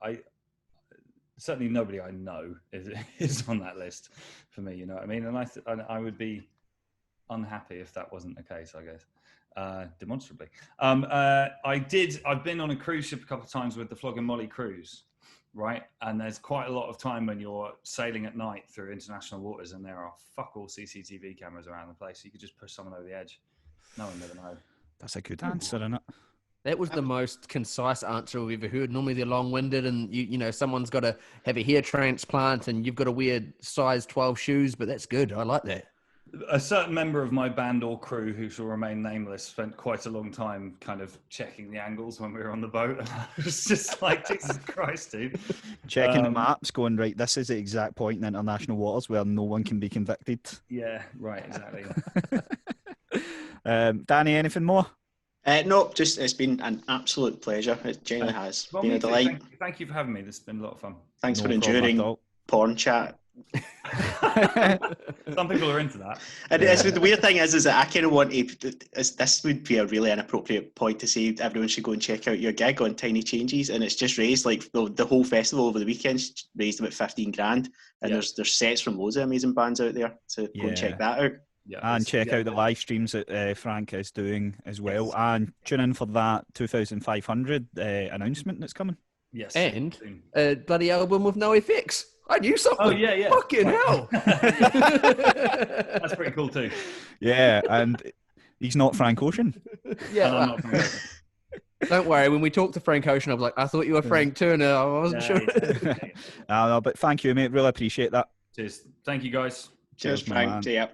certainly nobody I know is on that list for me. You know what I mean? And I would be unhappy if that wasn't the case, I guess, demonstrably. I've been on a cruise ship a couple of times with the Flog and Molly cruise, right? And there's quite a lot of time when you're sailing at night through international waters and there are fuck all CCTV cameras around the place. You could just push someone over the edge. No one would ever know. That's a good answer, isn't it? That was the most concise answer we've ever heard. Normally they're long-winded and you know someone's got to have a hair transplant and you've got to wear size 12 shoes, but that's good. I like that. A certain member of my band or crew, who shall remain nameless, spent quite a long time kind of checking the angles when we were on the boat. And I was just like, Jesus Christ, dude. Checking the maps, going, right, this is the exact point in international waters where no one can be convicted. Yeah, right, exactly. Danny, anything more? No, just it's been an absolute pleasure. It genuinely has been a delight. Thank you for having me. This has been a lot of fun. Thanks for enduring porn chat. Some people are into that. And the weird thing is that I kind of want to. This would be a really inappropriate point to say everyone should go and check out your gig on Tiny Changes, and it's just raised like the whole festival over the weekend raised about 15 grand, and there's sets from loads of amazing bands out there. So go and check that out. Yeah, and check out the live streams that Frank is doing as well, and tune in for that 2,500 announcement that's coming. Yes, and a bloody album with no effects. I knew something. Oh yeah. Fucking hell. That's pretty cool too. Yeah, and he's not Frank Ocean. Yeah. I'm not Frank Ocean. Don't worry. When we talked to Frank Ocean, I was like, I thought you were Frank Turner. I wasn't sure. No, but thank you, mate. Really appreciate that. Cheers. Thank you, guys. Cheers, Frank. See ya.